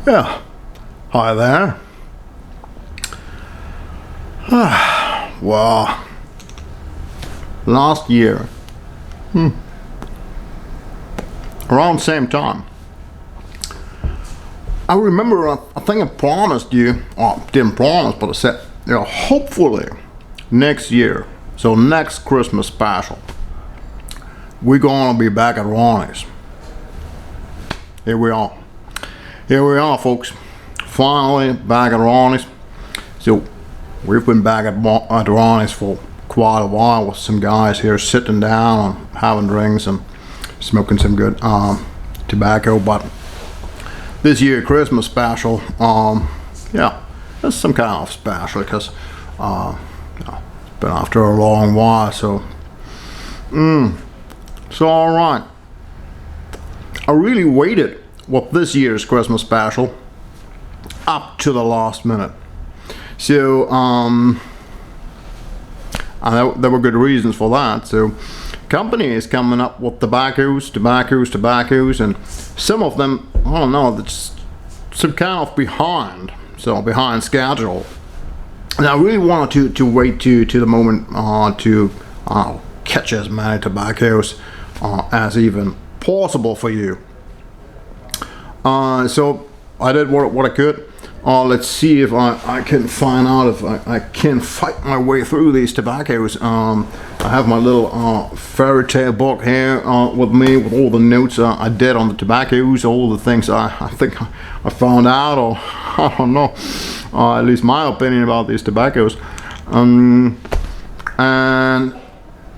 Yeah, hi there. Well, last year, around the same time, I remember, I think I promised you, or didn't promise, but I said, hopefully next year, so next Christmas special, we're gonna be back at Ronny's. Here we are. Here we are, folks. Finally back at Ronny's. So we've been back at Ronny's for quite a while with some guys here sitting down and having drinks and smoking some good tobacco. But this year Christmas special, yeah, it's some kind of special because it's been after a long while. So, so all right. I really waited with this year's Christmas special up to the last minute. So and there were good reasons for that. So company is coming up with tobaccos, and some of them, I don't know, that's some kind of behind schedule. And I really wanted to wait to the moment to catch as many tobaccos as even possible for you. So I did what I could. Let's see if I can find out if I can fight my way through these tobaccos. I have my little fairy tale book here with me with all the notes I did on the tobaccos, all the things I think I found out, or I don't know, at least my opinion about these tobaccos. And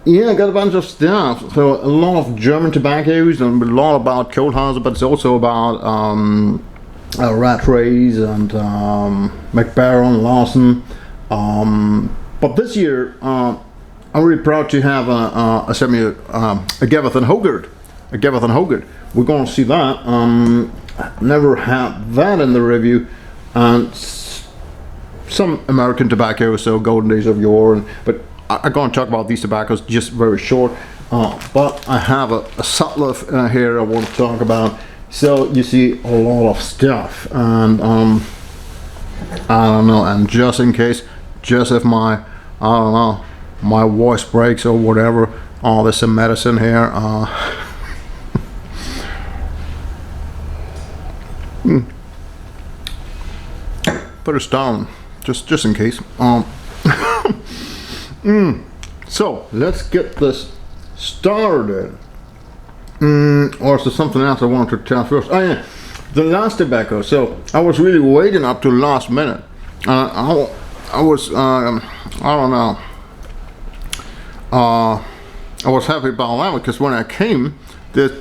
yeah, I got a bunch of stuff. So a lot of German tobaccos and a lot about Kohlhauser, but it's also about Rattrays and McBaron, Larsen. But this year, I'm really proud to have a Gaveth and Hogarth. A Gaveth and Hogarth. We're going to see that. Never had that in the review. And some American tobacco, so Golden Days of Yore. But I'm going to talk about these tobaccos just very short. But I have a Sutliff here I want to talk about. So you see a lot of stuff, and I don't know, and just in case, just if my my voice breaks or whatever, there's some medicine here. Put it down just in case. So let's get this started. Or is there something else I wanted to tell first? Oh yeah, the last tobacco. So I was really waiting up to the last minute. I was I don't know. I was happy about that because when I came, there's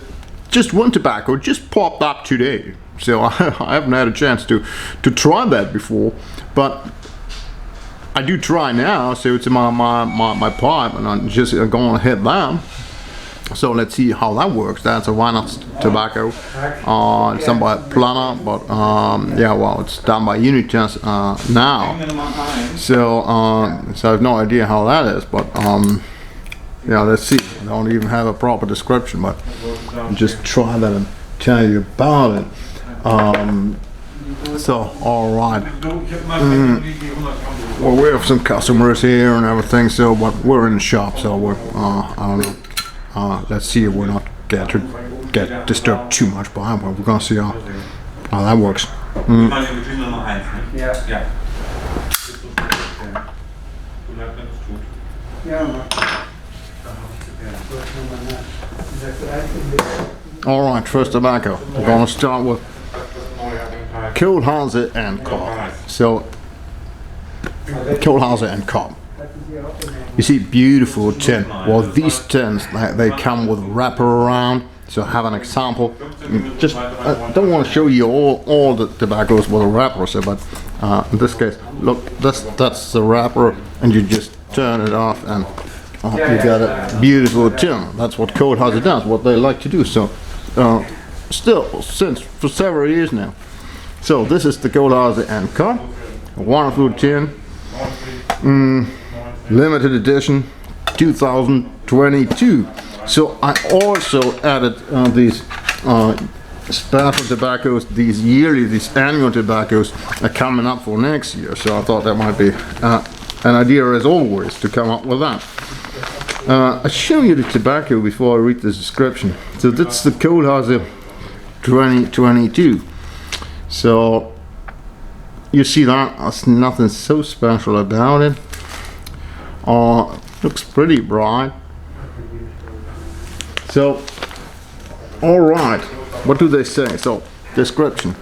just one tobacco just popped up today. So I haven't had a chance to try that before, but I do try now. So it's in my pipe, and I'm just going to hit that. So let's see how that works. That's a Weihnachts tobacco. It's done by Planner, but yeah, well, it's done by Unitas now. So so I have no idea how that is, but yeah, let's see. I don't even have a proper description, but I'll just try that and tell you about it. So all right. Well, we have some customers here and everything. So, but we're in the shop, so we're I don't know. Let's see if we're not get disturbed too much by them, but we're gonna see how that works. All right, first tobacco. We're gonna start with Kohlhauser and Cobb. So Kohlhauser and Cobb. You see, beautiful tin. Well, these tins, they come with wrapper around. So I have an example. Just I don't want to show you all the tobaccos with a wrapper, so, but in this case, look, that's the wrapper, and you just turn it off, and you got a beautiful tin. That's what Kohlhauser does, what they like to do. So still, for several years now. So this is the Kohlhauser and Cobb, a wonderful tin. Limited edition 2022. So I also added these special tobaccos, these annual tobaccos are coming up for next year. So I thought that might be an idea, as always, to come up with that. I'll show you the tobacco before I read the description. So that's the Kohlhase 2022. So you see that there's nothing so special about it. Looks pretty bright. So, all right, what do they say? So, description.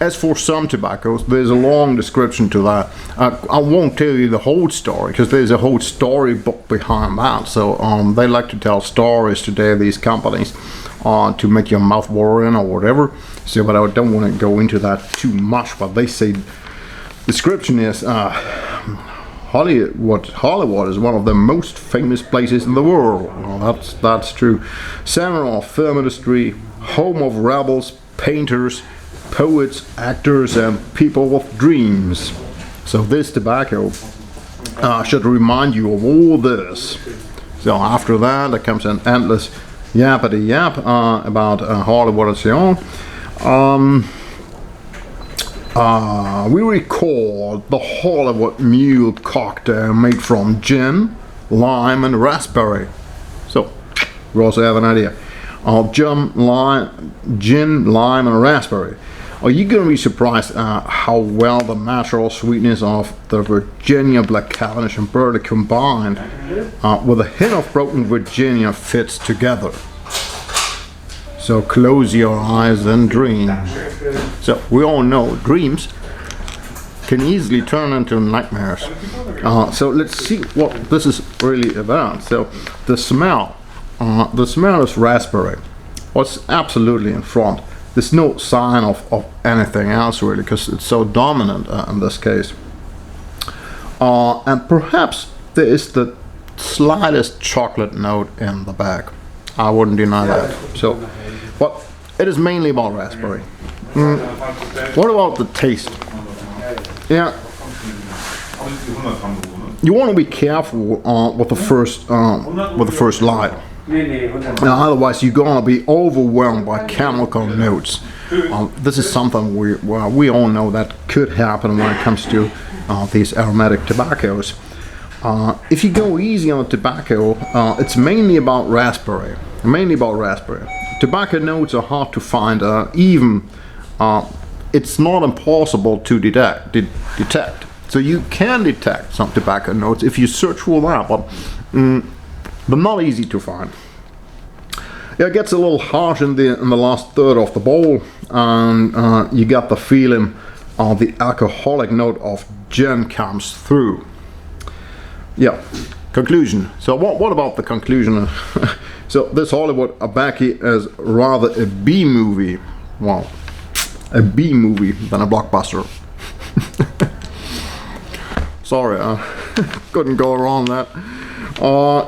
As for some tobaccos, there's a long description to that. I won't tell you the whole story because there's a whole storybook behind that. So they like to tell stories today, these companies, to make your mouth watering or whatever. So, but I don't want to go into that too much. But they say description is Hollywood is one of the most famous places in the world. Well, that's true. Center of film industry, home of rebels, painters, poets, actors, and people with dreams. So this tobacco should remind you of all this. So after that, there comes an endless yappity yap about Hollywood and so on. We record the Hollywood Mule cocktail made from gin, lime, and raspberry. So we also have an idea of gin, lime, and raspberry. Are you going to be surprised how well the natural sweetness of the Virginia Black Cavendish and Burley combined with a hint of broken Virginia fits together? So close your eyes and dream. So we all know dreams can easily turn into nightmares. So let's see what this is really about. So the smell is raspberry. What's absolutely in front. There's no sign of anything else really, because it's so dominant in this case. And perhaps there is the slightest chocolate note in the back. I wouldn't deny that. So, but it is mainly about raspberry. What about the taste? Yeah, you want to be careful with the first light. Now, otherwise you're gonna be overwhelmed by chemical notes. This is something we all know that could happen when it comes to these aromatic tobaccos. If you go easy on the tobacco, it's mainly about raspberry. Tobacco notes are hard to find. It's not impossible to detect. So you can detect some tobacco notes if you search for that, but not easy to find. It gets a little harsh in the last third of the bowl, and you got the feeling of the alcoholic note of gin comes through. Yeah. Conclusion. So what about the conclusion? So this Hollywood Abaci is rather a B movie. Well, a B movie than a blockbuster. Sorry, couldn't go around that.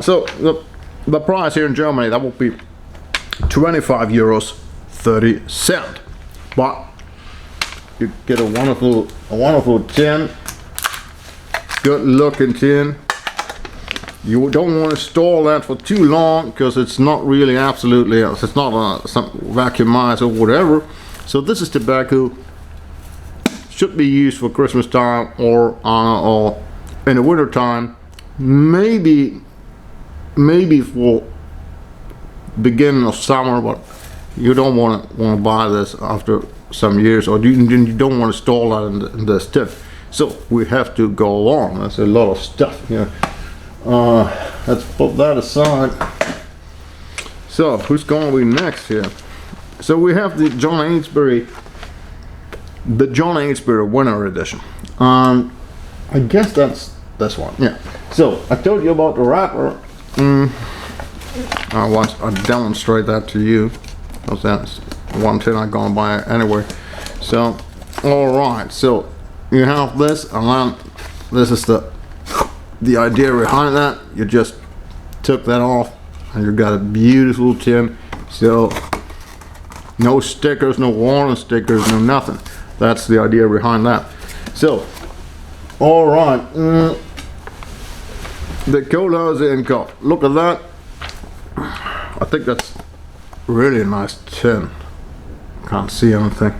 So the price here in Germany, that would be 25 euros 30 cents. But you get a wonderful tin, good looking tin. You don't want to store that for too long because it's not really it's not some vacuumized or whatever. So this is tobacco, should be used for Christmas time or in the winter time, maybe for beginning of summer, but you don't want to buy this after some years, or you don't want to store that in this tip. So we have to go on. That's a lot of stuff here. Let's put that aside. So who's going to be next here? So we have the John Ainsbury Winter Edition. I guess that's this one. Yeah. So I told you about the wrapper. I demonstrate that to you. Because that's one thing I'm gonna buy anyway. So, all right. So you have this, and then this is the idea behind that. You just took that off, and you got a beautiful tin. So no stickers, no warning stickers, no nothing. That's the idea behind that. So, all right. The Kohlhase and cup. Look at that. I think that's really nice tin. Can't see anything.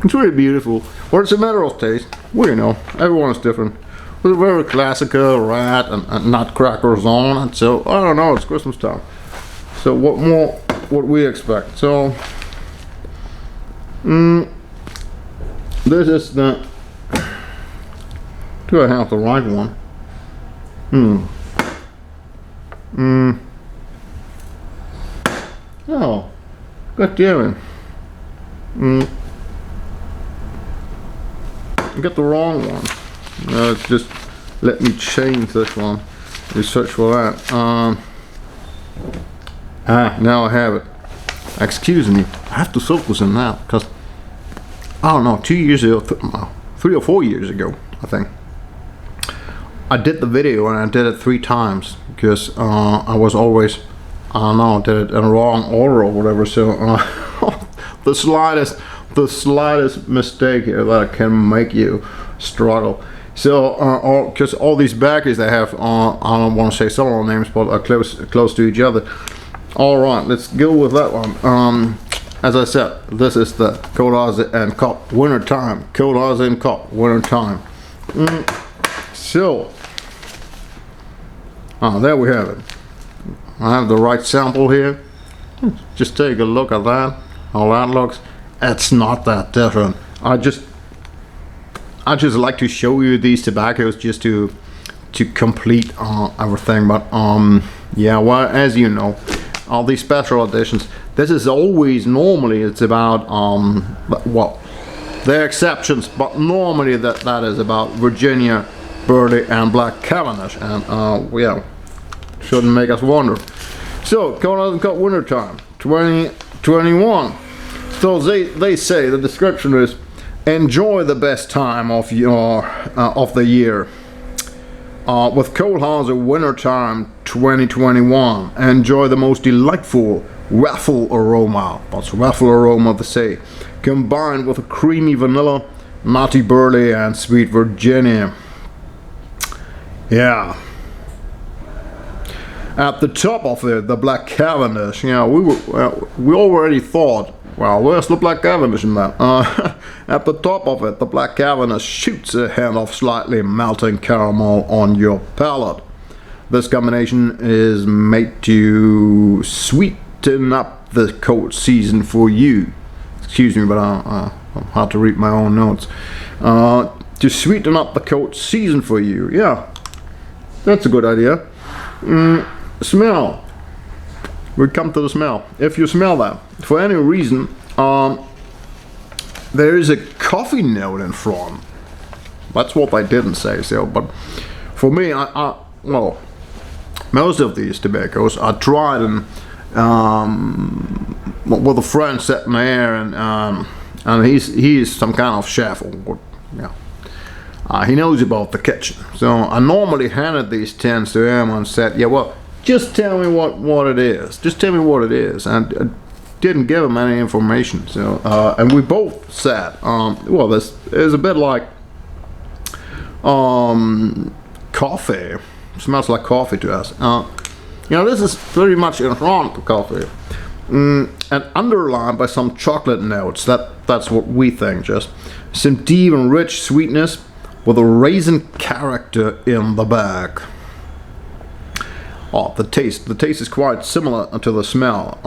It's really beautiful. Well, it's a matter of taste. Well, you know, everyone is different. With a very classical rat and nutcrackers on it. So I don't know. It's Christmas time. So what more would we expect? So this is the. Do I have the right one? Oh, god damn it. I got the wrong one. Just let me change this one. You search for that. Now I have it. Excuse me. I have to focus on that because I don't know. 2 years ago, 3 or 4 years ago, I think. I did the video and I did it 3 times because I was always, I don't know, did it in the wrong order or whatever. So the slightest mistake here that can make you struggle. So because all these backers they have, I don't want to say several names, but are close to each other. All right, let's go with that one. As I said, this is the Cold Aussie and Cup winter time. Cold Aussie and Cup winter time. So. There we have it. I have the right sample here. Just take a look at that. How that looks. It's not that different. I just like to show you these tobaccos just to complete everything. But yeah, well, as you know, all these special editions. This is always normally it's about well, there are exceptions, but normally that is about Virginia Burley and Black Cavendish, and yeah, shouldn't make us wonder. So, Cold Cut winter time 2021. So they say the description is enjoy the best time of your of the year with Cold Aussie winter time 2021. Enjoy the most delightful waffle aroma. That's waffle aroma they say, combined with a creamy vanilla, nutty burley, and sweet Virginia. Yeah. At the top of it, the Black Cavendish. Yeah, we already thought, well, where's the Black Cavendish in that? At the top of it, the Black Cavendish shoots a hint of slightly melting caramel on your palate. This combination is made to sweeten up the cold season for you. Excuse me, but I'm hard to read my own notes. To sweeten up the cold season for you. Yeah. That's a good idea. Smell. We come to the smell. If you smell that, for any reason, there is a coffee note in front. That's what I didn't say. So, but for me, well, most of these tobaccos I tried and with a friend sitting there, and he's some kind of chef or yeah. He knows about the kitchen, so I normally handed these tins to him and said, yeah, well, just tell me what it is. Just tell me what it is. And I didn't give him any information. So, and we both said, well, this is a bit like coffee. It smells like coffee to us. You know, this is very much in front of coffee. And underlined by some chocolate notes. That's what we think, just. Some deep and rich sweetness with a raisin character in the bag. Oh, the taste is quite similar to the smell.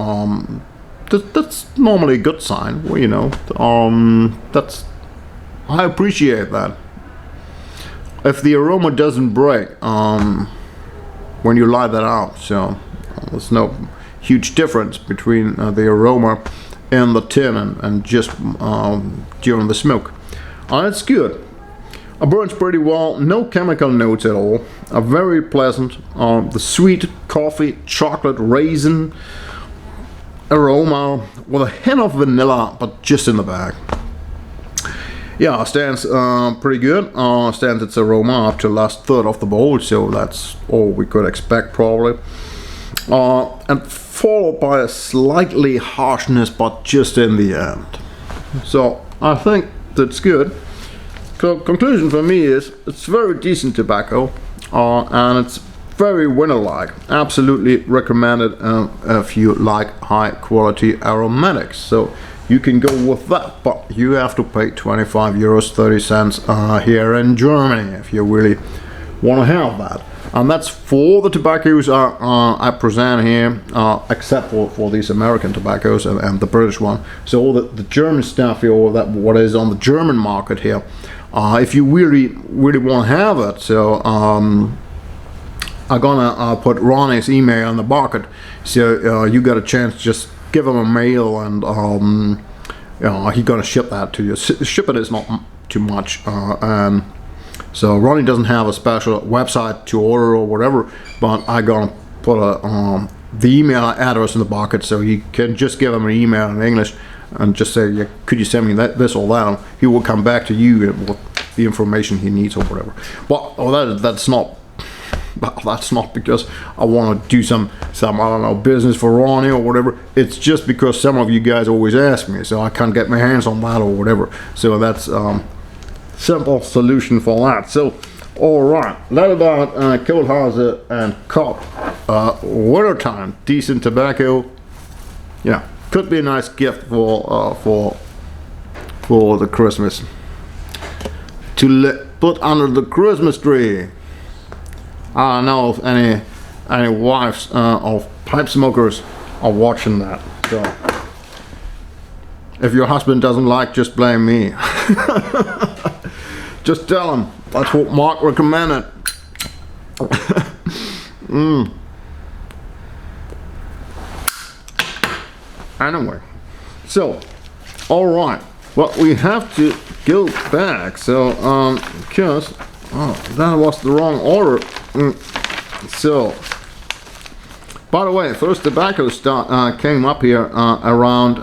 That's normally a good sign. Well, you know, I appreciate that. If the aroma doesn't break when you light that out, so there's no huge difference between the aroma in the tin and just during the smoke. It's good. It burns pretty well, no chemical notes at all. Very pleasant. The sweet coffee, chocolate, raisin aroma with a hint of vanilla, but just in the bag. Yeah, stands pretty good. Stands its aroma up to the last third of the bowl, so that's all we could expect probably. And followed by a slightly harshness, but just in the end. So I think that's good. So conclusion for me is it's very decent tobacco, and it's very winter-like. Absolutely recommended if you like high-quality aromatics. So you can go with that, but you have to pay 25 euros 30 cents here in Germany if you really want to have that. And that's for the tobaccos I present here, except for these American tobaccos and the British one. So all the German stuff here, or that what is on the German market here, if you really want to have it, so I'm gonna put Ronny's email on the bucket, so you got a chance to just give him a mail, and he's gonna ship that to you. Ship it is not too much, and so Ronny doesn't have a special website to order or whatever, but I'm gonna put the email address in the bucket, so you can just give him an email in English and just say, yeah, could you send me this or that? He will come back to you with the information he needs or whatever. But that's not because I want to do some I don't know, business for Ronny or whatever. It's just because some of you guys always ask me, so I can't get my hands on that or whatever. So that's simple solution for that. So all right, that about Kohlhase and Kopp. Wintertime, decent tobacco. Yeah, could be a nice gift for the Christmas to put under the Christmas tree. I don't know if any wives of pipe smokers are watching that. So if your husband doesn't like, just blame me. Just tell him that's what Mark recommended. Anyway, so all right, well, we have to go back. So because that was the wrong order. So, by the way, first tobacco came up here around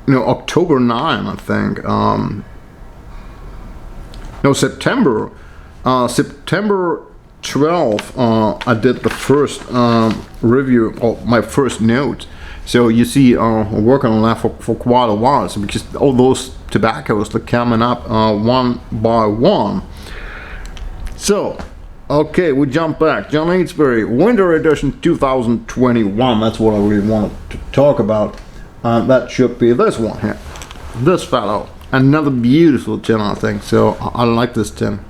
October 9, I think. September 12. I did the first review of my first note. So you see, I'm working on that for quite a while, so because all those tobaccos are coming up one by one. So, okay, we jump back. John Hainsbury, Winter Edition 2021. That's what I really wanted to talk about. That should be this one here. This fellow. Another beautiful tin, I think. So, I like this tin.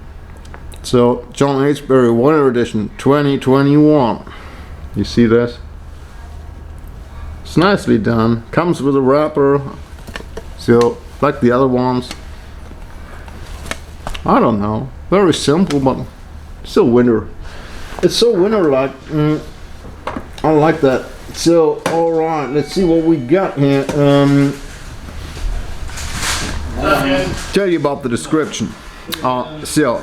So, John Hainsbury, Winter Edition 2021. You see this? It's nicely done. Comes with a wrapper, so like the other ones. I don't know, very simple, but still winter. It's so winter-like. I like that. So all right, let's see what we got here. Tell you about the description. So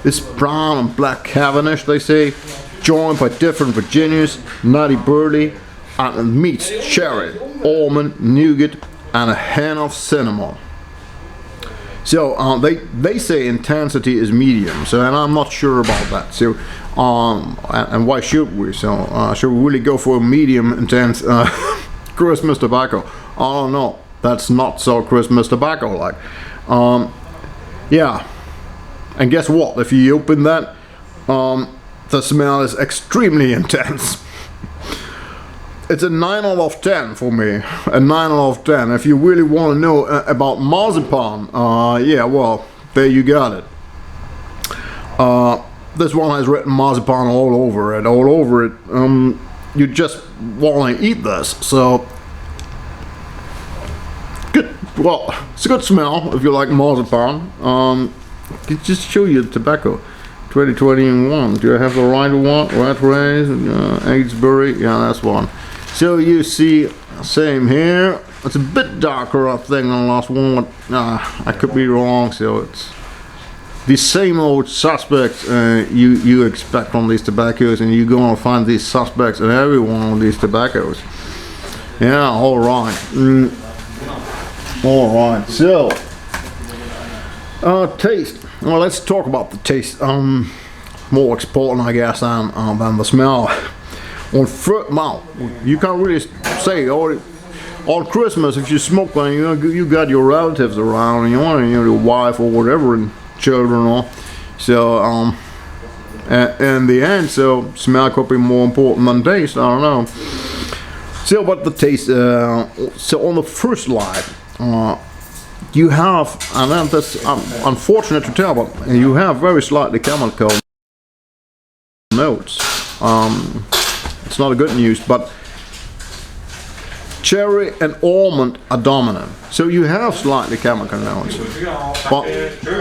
it's brown and black Cavendish, they say, joined by different Virginias, nutty birdie, and meats cherry, almond, nougat, and a hint of cinnamon. So they say intensity is medium. So, and I'm not sure about that. So and why should we? So should we really go for a medium intense Christmas tobacco? I don't know. That's not so Christmas tobacco like. Yeah. And guess what? If you open that, the smell is extremely intense. It's a 9 out of 10 for me. A 9 out of 10. If you really want to know about marzipan, yeah, well, there you got it. This one has written marzipan all over it. You just want to eat this. So, good. Well, it's a good smell if you like marzipan. Can just show you the tobacco. 2021. Do I have the right one? Rat Race, Hainsbury. Yeah, that's one. So you see, same here. It's a bit darker, I think, than the last one. I could be wrong. So it's the same old suspects you expect from these tobaccos, and you're gonna find these suspects in every one of these tobaccos. Yeah, all right. All right. So taste. Well, let's talk about the taste. More important, I guess, than the smell. On fruit, well, you can't really say. on Christmas, if you smoke one, you got your relatives around, your wife or whatever, and children, or so. In the end, so smell could be more important than taste. I don't know. So, but the taste. So on the first light, you have, and that's unfortunate to tell, but you have very slightly chemical notes. It's not a good news, but cherry and almond are dominant. So you have slightly chemical notes. But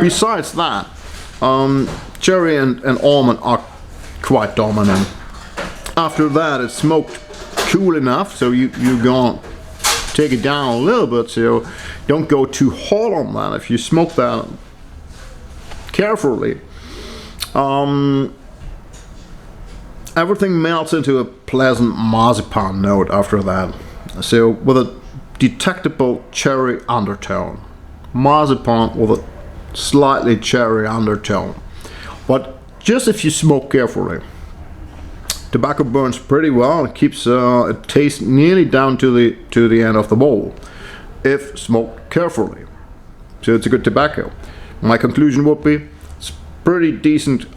besides that, cherry and almond are quite dominant. After that, it's smoked cool enough, so you're gonna take it down a little bit, so don't go too hot on that. If you smoke that carefully, everything melts into a pleasant marzipan note after that. So with a detectable cherry undertone. Marzipan with a slightly cherry undertone. But just if you smoke carefully. Tobacco burns pretty well. It keeps it tastes nearly down to the end of the bowl, if smoked carefully. So it's a good tobacco. My conclusion would be, it's pretty decent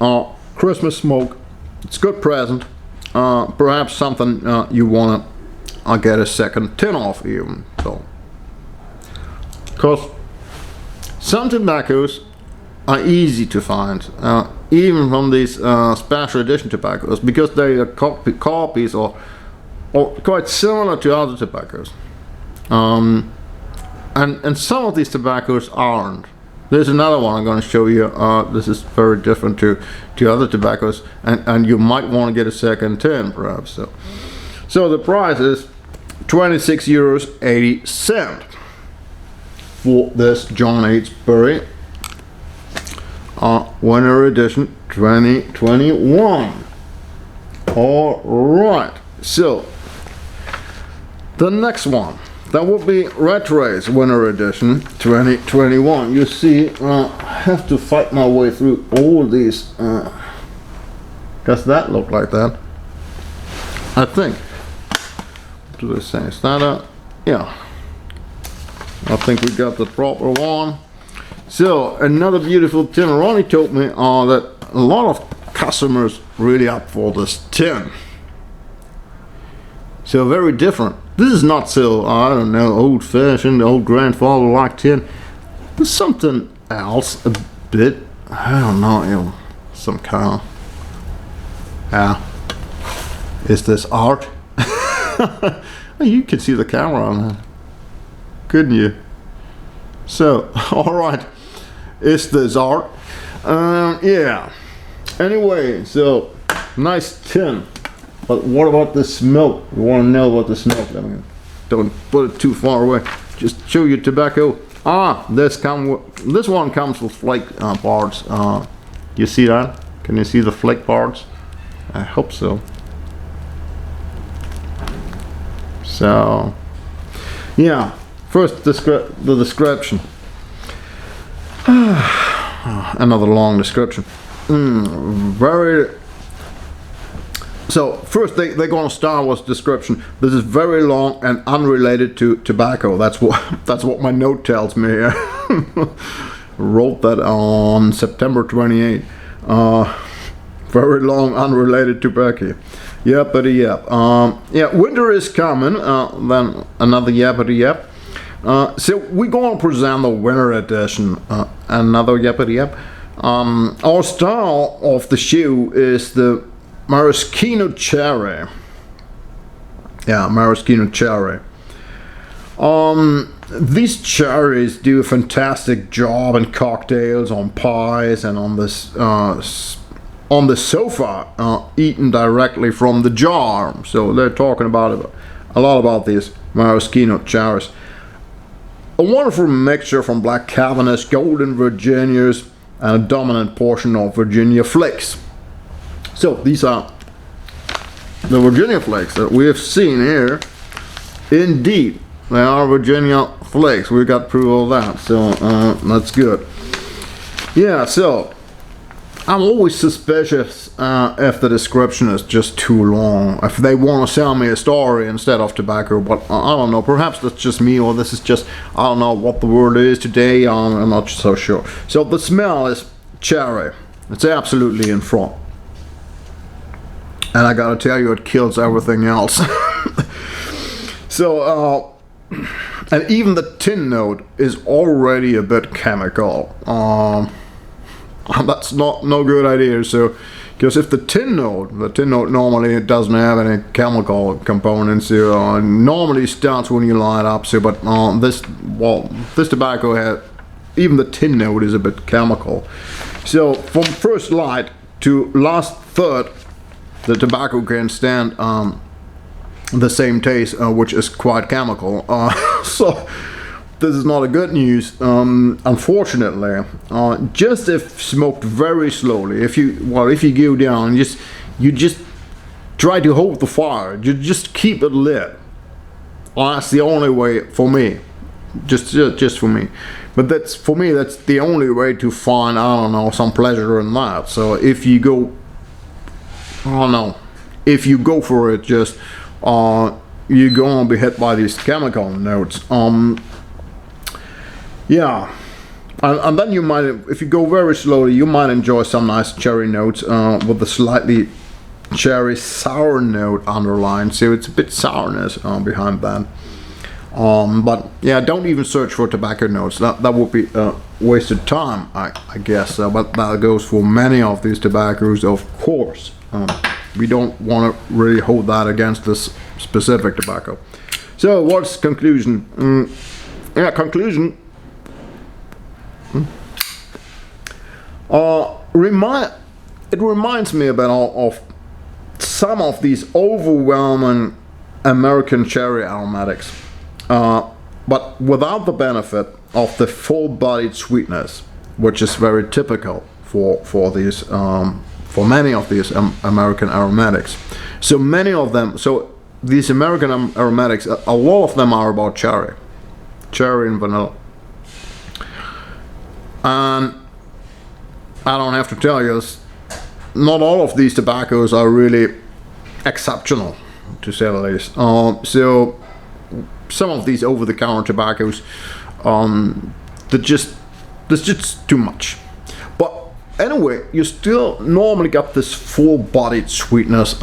Christmas smoke. It's a good present. Perhaps something you wanna get a second tin off even. So, because some tobaccos are easy to find, even from these special edition tobaccos, because they are copies or quite similar to other tobaccos. And some of these tobaccos aren't. There's another one I'm going to show you. This is very different to other tobaccos, and you might want to get a second tin, perhaps. So the price is €26.80 for this John H. Berry Winter Edition 2021. All right. So the next one. That would be Red Race Winter Edition 2021. You see, I have to fight my way through all these. Does that look like that? I think. What do they say? Is that a? Yeah. I think we got the proper one. So another beautiful tin. Ronny told me that a lot of customers really up for this tin. So very different. This is not so, I don't know, old-fashioned, old grandfather like tin. There's something else a bit, I don't know, some kind of, is this art? You can see the camera on that, couldn't you? So, alright, is this art? Yeah. Anyway, so, nice tin. But what about the smoke? You want to know about the smoke? I mean, don't put it too far away. Just show you tobacco. This one comes with flake parts. You see that? Can you see the flake parts? I hope so. So, yeah. First, the description. Another long description. Very. So first they're going to start with description. This is very long and unrelated to tobacco. That's what my note tells me here. Wrote that on September 28. Very long, unrelated tobacco. Yappity yap. Yeah, winter is coming. Then another yappity yap. So we're going to present the winter edition. Another yappity yap. Our style of the shoe is the Maraschino cherry. Yeah, maraschino cherry. These cherries do a fantastic job in cocktails, on pies, and on this on the sofa, eaten directly from the jar. So they're talking about a lot about these maraschino cherries. A wonderful mixture from Black Cabernets, Golden Virginias, and a dominant portion of Virginia flakes. So these are the Virginia flakes that we have seen here. Indeed, they are Virginia flakes. We got proof of that. So that's good. Yeah. So I'm always suspicious if the description is just too long. If they want to sell me a story instead of tobacco, but I don't know. Perhaps that's just me, or this is just, I don't know what the word is today. I'm not so sure. So the smell is cherry. It's absolutely in front. And I gotta tell you, it kills everything else. So, and even the tin note is already a bit chemical. That's no good idea. So, because if the tin note normally it doesn't have any chemical components. Normally starts when you light up. So, but this tobacco has, even the tin note is a bit chemical. So, from first light to last third, the tobacco can stand the same taste, which is quite chemical. So. This is not a good news, unfortunately. Just if smoked very slowly, if you go down, you just try to hold the fire. You just keep it lit. Well, that's the only way for me. Just for me. But that's the only way to find, I don't know, some pleasure in that. So if you go, I don't know, if you go for it, just you're gonna be hit by these chemical notes. Yeah, and then you might, if you go very slowly, you might enjoy some nice cherry notes with a slightly cherry sour note underlined. So it's a bit sourness behind that. But yeah, don't even search for tobacco notes. That would be wasted time, I guess. But that goes for many of these tobaccos, of course. We don't want to really hold that against this specific tobacco. So what's conclusion? Conclusion. It reminds me a bit of some of these overwhelming American cherry aromatics, but without the benefit of the full-bodied sweetness, which is very typical for these for many of these American aromatics. So these American aromatics, a lot of them are about cherry and vanilla. And I don't have to tell you, not all of these tobaccos are really exceptional, to say the least. So some of these over-the-counter tobaccos, there's just too much. But anyway, you still normally got this full-bodied sweetness,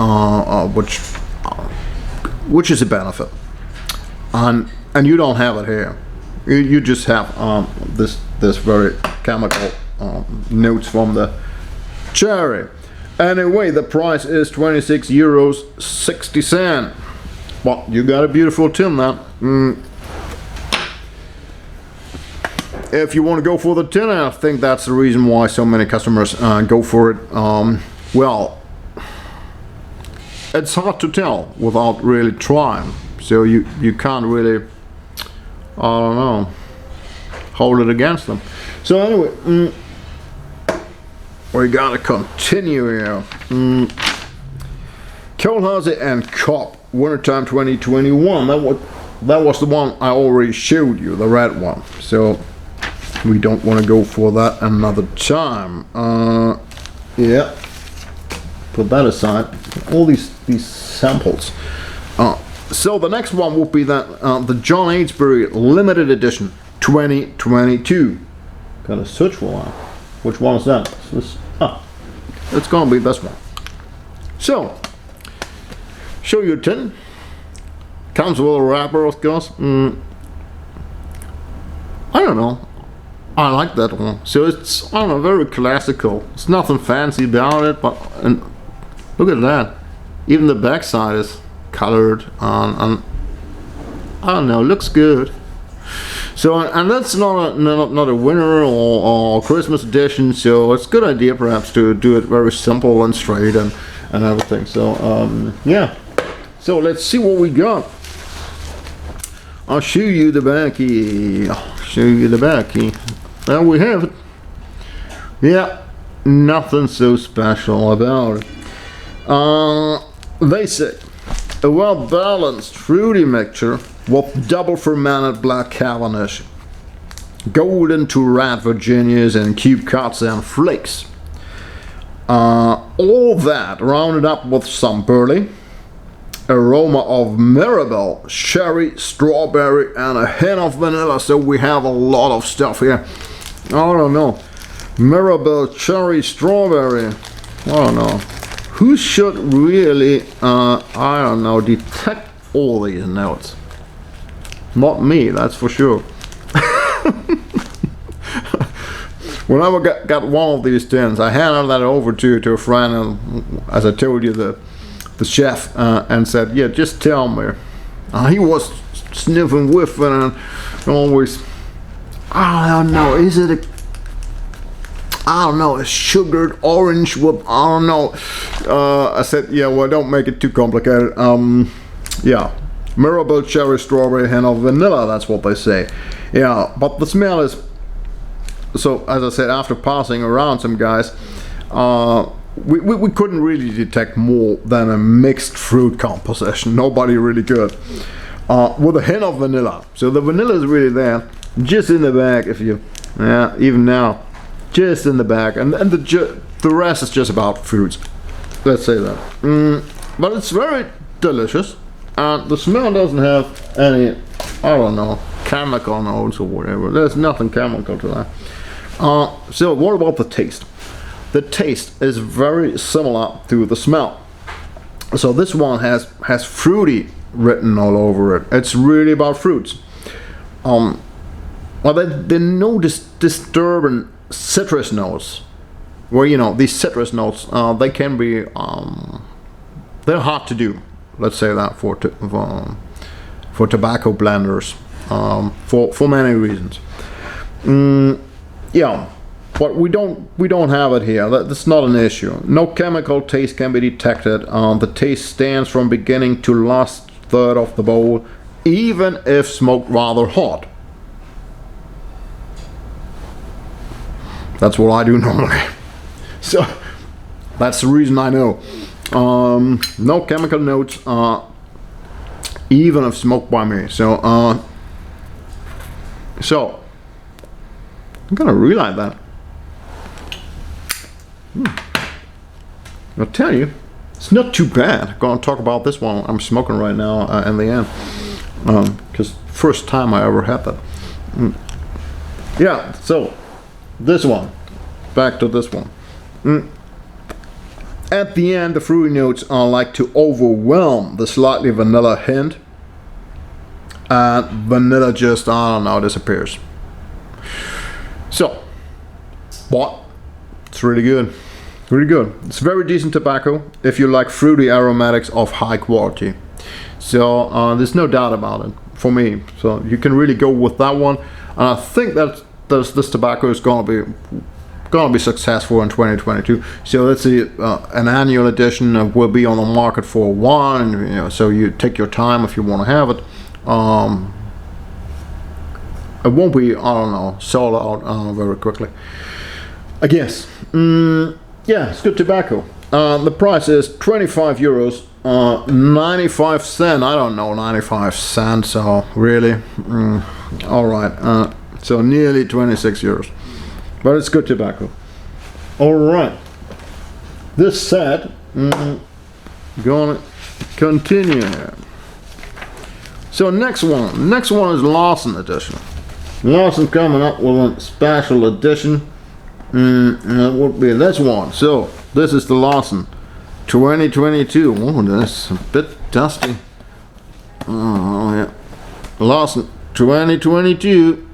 which is a benefit, and you don't have it here. You just have this very chemical notes from the cherry. Anyway, the price is €26.60. Well, you got a beautiful tin then. If you want to go for the tin, I think that's the reason why so many customers go for it. Well, it's hard to tell without really trying. So you can't really, I don't know, hold it against them. So anyway, we gotta continue here. Kohlhase and Kopp, wintertime 2021. That was the one I already showed you, the red one. So we don't want to go for that another time. Yeah, put that aside. All these samples. So the next one will be that the John Ainsbury limited edition 2022. Gotta search for one. Which one is that? It's gonna be this one. So, show you a tin. Comes with a wrapper, of course. I don't know. I like that one. So it's, I don't know, very classical. It's nothing fancy about it, but and look at that. Even the backside is colored and I don't know, looks good. So, and that's not a winter or Christmas edition, so it's a good idea perhaps to do it very simple and straight and everything. So yeah, so let's see what we got. I'll show you the backy. There we have it. Yeah, nothing so special about it. They say a well-balanced fruity mixture with double fermented black Cavendish, golden to red Virginias and cube cuts and flakes. All that rounded up with some burley, aroma of Mirabelle, cherry, strawberry, and a hint of vanilla. So we have a lot of stuff here. I don't know. Mirabelle, cherry, strawberry. I don't know. Who should really, I don't know, detect all these notes? Not me, that's for sure. When I got one of these tins, I handed that over to a friend, and as I told you, the chef, and said, yeah, just tell me. He was sniffing, whiffing, and always, I don't know, is it a sugared orange with, I don't know. I said, yeah, well, don't make it too complicated. Yeah, Mirabelle, cherry, strawberry, hint of vanilla, that's what they say. Yeah, but the smell is, so as I said, after passing around some guys, we couldn't really detect more than a mixed fruit composition. Nobody really could. With a hint of vanilla. So the vanilla is really there, just in the bag. If you, yeah, even now, just in the bag, and the rest is just about fruits. Let's say that. But it's very delicious, and the smell doesn't have any, I don't know, chemical notes or whatever. There's nothing chemical to that. So what about the taste? The taste is very similar to the smell. So this one has fruity written all over it. It's really about fruits. Well, there are no disturbing citrus notes. Well, you know, these citrus notes, they can be, they're hard to do. Let's say that for tobacco blenders, for many reasons. Yeah, but we don't have it here. That's not an issue. No chemical taste can be detected. The taste stands from beginning to last third of the bowl, even if smoked rather hot. That's what I do normally. So that's the reason I know. No chemical notes, even if smoked by me. So I'm gonna relight that. I'll tell you, it's not too bad. I'm gonna talk about this one I'm smoking right now in the end, because first time I ever had that. Yeah, so this one, back to this one. At the end, the fruity notes are like to overwhelm the slightly vanilla hint, and vanilla just, I don't know, disappears. So, but it's really good. Really good. It's very decent tobacco if you like fruity aromatics of high quality. So there's no doubt about it for me. So you can really go with that one. And I think that this tobacco is gonna be successful in 2022. So let's see, an annual edition will be on the market for a while, and you know, so you take your time if you want to have it. It won't be, I don't know, sold out very quickly, I guess. Yeah, it's good tobacco. The price is 25 euros, 95 cents. I don't know, 95 cents, so really, all right. So nearly 26 euros, but it's good tobacco. All right. This said, gonna continue here. So next one is Lawson edition. Lawson coming up with a special edition. It would be this one. So this is the Lawson 2022. Oh, that's a bit dusty. Oh yeah, Lawson 2022.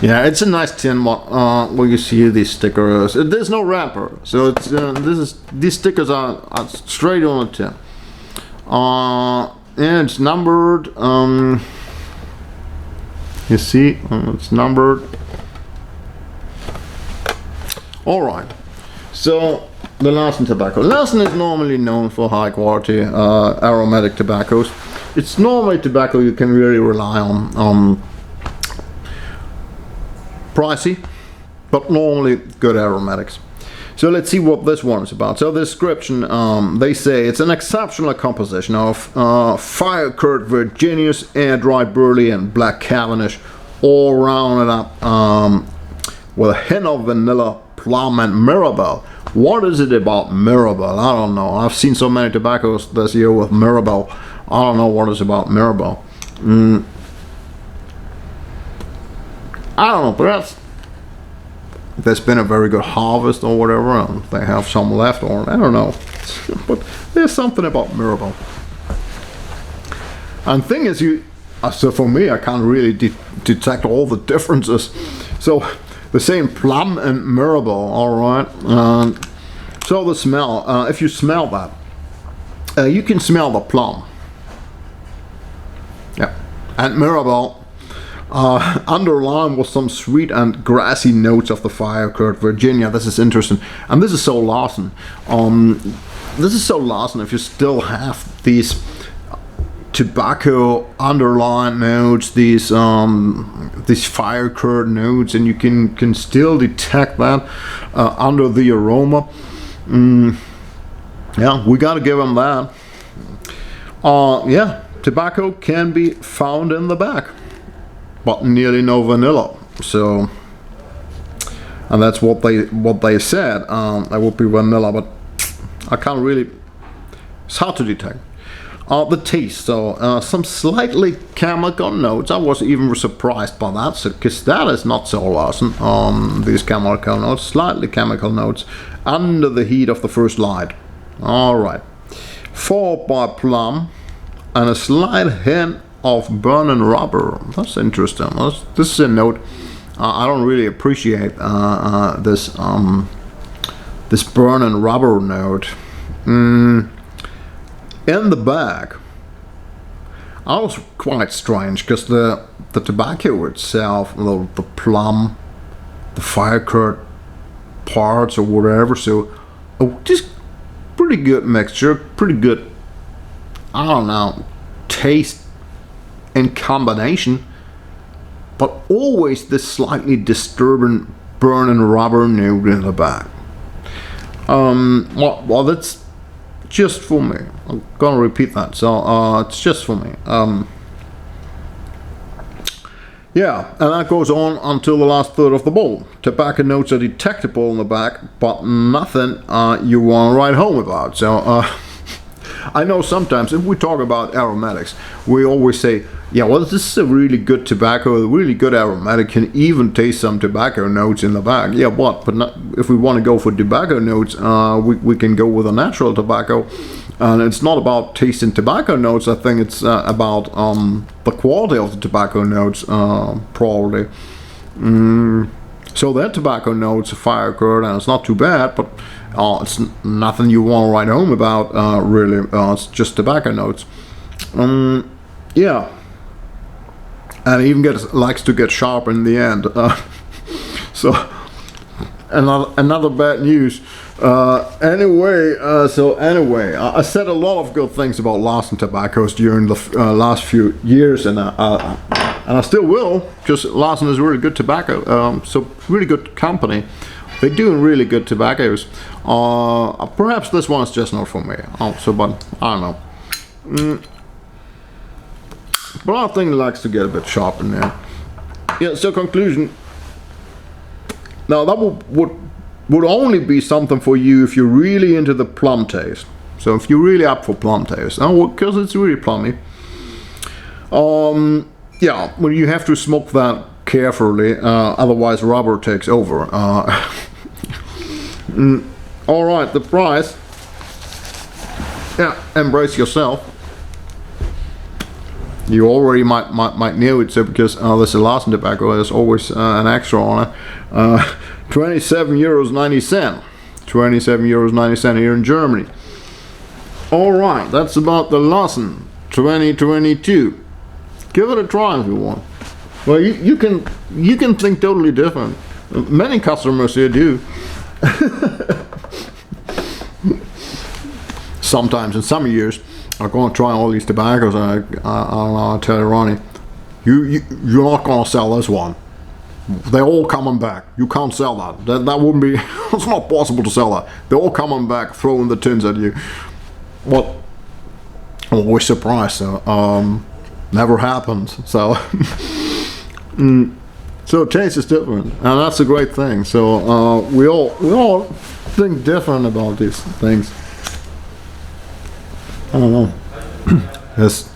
Yeah, it's a nice tin one. Where you see these stickers. There's no wrapper, so it's these stickers are straight on the tin. And it's numbered. You see, it's numbered. All right. So the Lawson tobacco. Lawson is normally known for high quality aromatic tobaccos. It's normally tobacco you can really rely on. Pricey, but normally good aromatics. So let's see what this one is about. So the description, they say it's an exceptional composition of fire-cured Virginius, air-dry burley, and black Cavendish, all rounded up with a hint of vanilla, plum and Mirabelle. What is it about Mirabelle? I don't know. I've seen so many tobaccos this year with Mirabelle. I don't know what it's about Mirabelle. I don't know, perhaps there's been a very good harvest or whatever, and they have some left, or I don't know. But there's something about Mirabelle. And thing is, so for me, I can't really detect all the differences. So the same plum and Mirabelle, all right. So the smell, if you smell that, you can smell the plum. Yeah, and Mirabelle. Underlined with some sweet and grassy notes of the fire-cured Virginia. This is interesting, and this is so Larson. This is so Larson. If you still have these tobacco underlined notes, these fire-cured notes, and you can still detect that under the aroma. Yeah, we got to give them that. Yeah, tobacco can be found in the back, but nearly no vanilla. So, and that's what they said. There would be vanilla, but I can't really. It's hard to detect. The taste, so some slightly chemical notes. I was even surprised by that, because that is not so Larson. These chemical notes, slightly chemical notes, under the heat of the first light. All right, followed by plum, and a slight hint of burning rubber. That's interesting. This is a note I don't really appreciate. This burning rubber note. In the bag, I was quite strange, because the tobacco itself, the plum, the fire-cured parts or whatever, so just pretty good mixture, pretty good, I don't know, taste in combination, but always this slightly disturbing burning rubber note in the back. Well, that's just for me. I'm gonna repeat that. So it's just for me. Yeah, and that goes on until the last third of the bowl. Tobacco notes are detectable in the back, but nothing you want to write home about. So I know sometimes if we talk about aromatics, we always say, yeah, well, this is a really good tobacco, a really good aromatic, can even taste some tobacco notes in the back. Yeah, but not, if we want to go for tobacco notes, we can go with a natural tobacco. And it's not about tasting tobacco notes. I think it's about the quality of the tobacco notes, probably. So that tobacco notes are fire-cured, and it's not too bad, but it's nothing you want to write home about, really. It's just tobacco notes. Yeah. And it even likes to get sharp in the end. So another bad news. Anyway, I said a lot of good things about Larson tobaccos during the last few years, and I still will, because Larson is really good tobacco. So really good company. They're doing really good tobaccos. Perhaps this one is just not for me. But I don't know. But I think it likes to get a bit sharp in there. Yeah, so conclusion. Now that would only be something for you if you're really into the plum taste. So if you're really up for plum taste. Because it's really plummy. Yeah, well, you have to smoke that carefully, otherwise rubber takes over. Alright, the price. Yeah, embrace yourself. You already might know it, so because this is Larson tobacco, there's always an extra on it. 27 euros 90 cents. 27 euros 90 cents here in Germany. Alright, that's about the Larson 2022. Give it a try if you want. Well, you can think totally different. Many customers here do. Sometimes in some years I'm going to try all these tobaccos, and I'll tell you, Ronny, you're not going to sell this one. They're all coming back. You can't sell that. That wouldn't be. It's not possible to sell that. They're all coming back, throwing the tins at you. Well, I'm always surprised. So never happens. So So taste is different, and that's a great thing. So we all think different about these things. I don't know. Yes.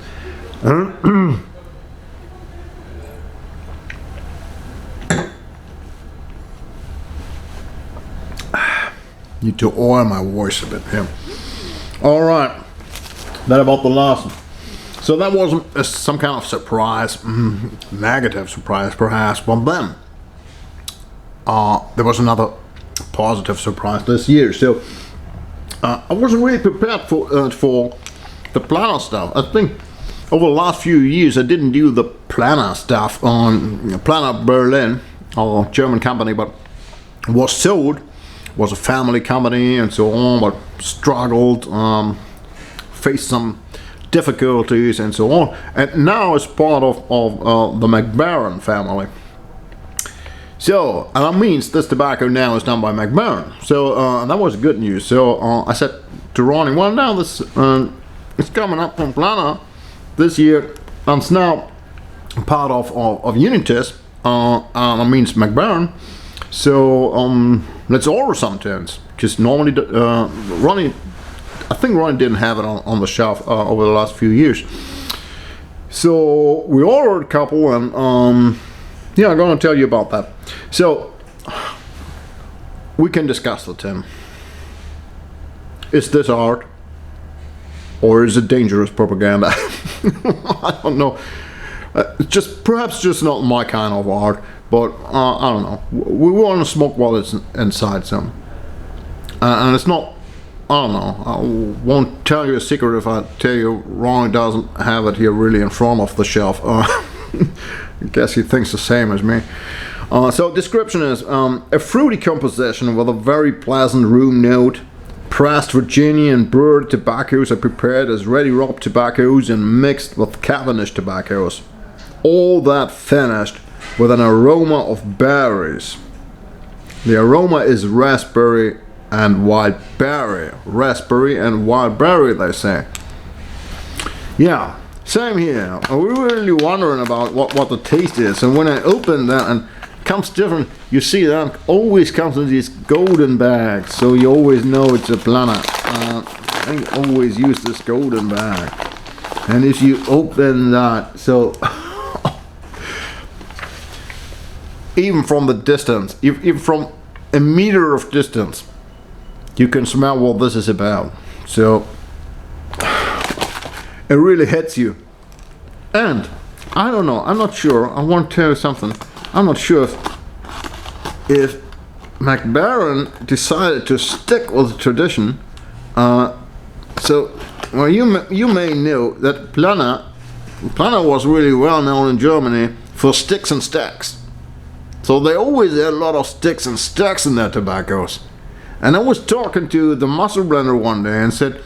Need to oil my voice a bit here. All right. That about the last one. So that wasn't some kind of surprise, negative surprise perhaps, but then there was another positive surprise this year. So I wasn't really prepared for the planner stuff. I think over the last few years I didn't do the planner stuff on Planner Berlin, or German company, but was sold, was a family company and so on, but struggled, faced some difficulties and so on, and now it's part of the McBarron family. So, and that means this tobacco now is done by McBarron. So that was good news. So I said to Ronny, well, now this it's coming up from Planner this year, and it's now part of Unitas. That means McBarron. So let's order some tins, because normally Ronny, I think Ronny didn't have it on the shelf over the last few years. So we ordered a couple, and yeah, I'm gonna tell you about that. So we can discuss the tin. Is this art, or is it dangerous propaganda? I don't know. Perhaps just not my kind of art, but I don't know. We want to smoke while it's inside, so and it's not. I don't know. I won't tell you a secret if I tell you Ronny doesn't have it here really in front of the shelf. I guess he thinks the same as me. So description is a fruity composition with a very pleasant room note. Pressed Virginia and Bird tobaccos are prepared as ready rub tobaccos and mixed with Cavendish tobaccos. All that finished with an aroma of berries. The aroma is raspberry and wild berry. Raspberry and wild berry, they say. Yeah, same here. We're really wondering about what the taste is, and when I open that and it comes different, you see that always comes in these golden bags, so you always know it's a Planner. I always use this golden bag, and if you open that, so even from the distance, even from a meter of distance, you can smell what this is about. So it really hits you. And I don't know, I'm not sure, I want to tell you something. I'm not sure if McBarron decided to stick with the tradition. So well, you may know that Planner was really well known in Germany for sticks and stacks. So they always had a lot of sticks and stacks in their tobaccos. And I was talking to the muscle blender one day and said,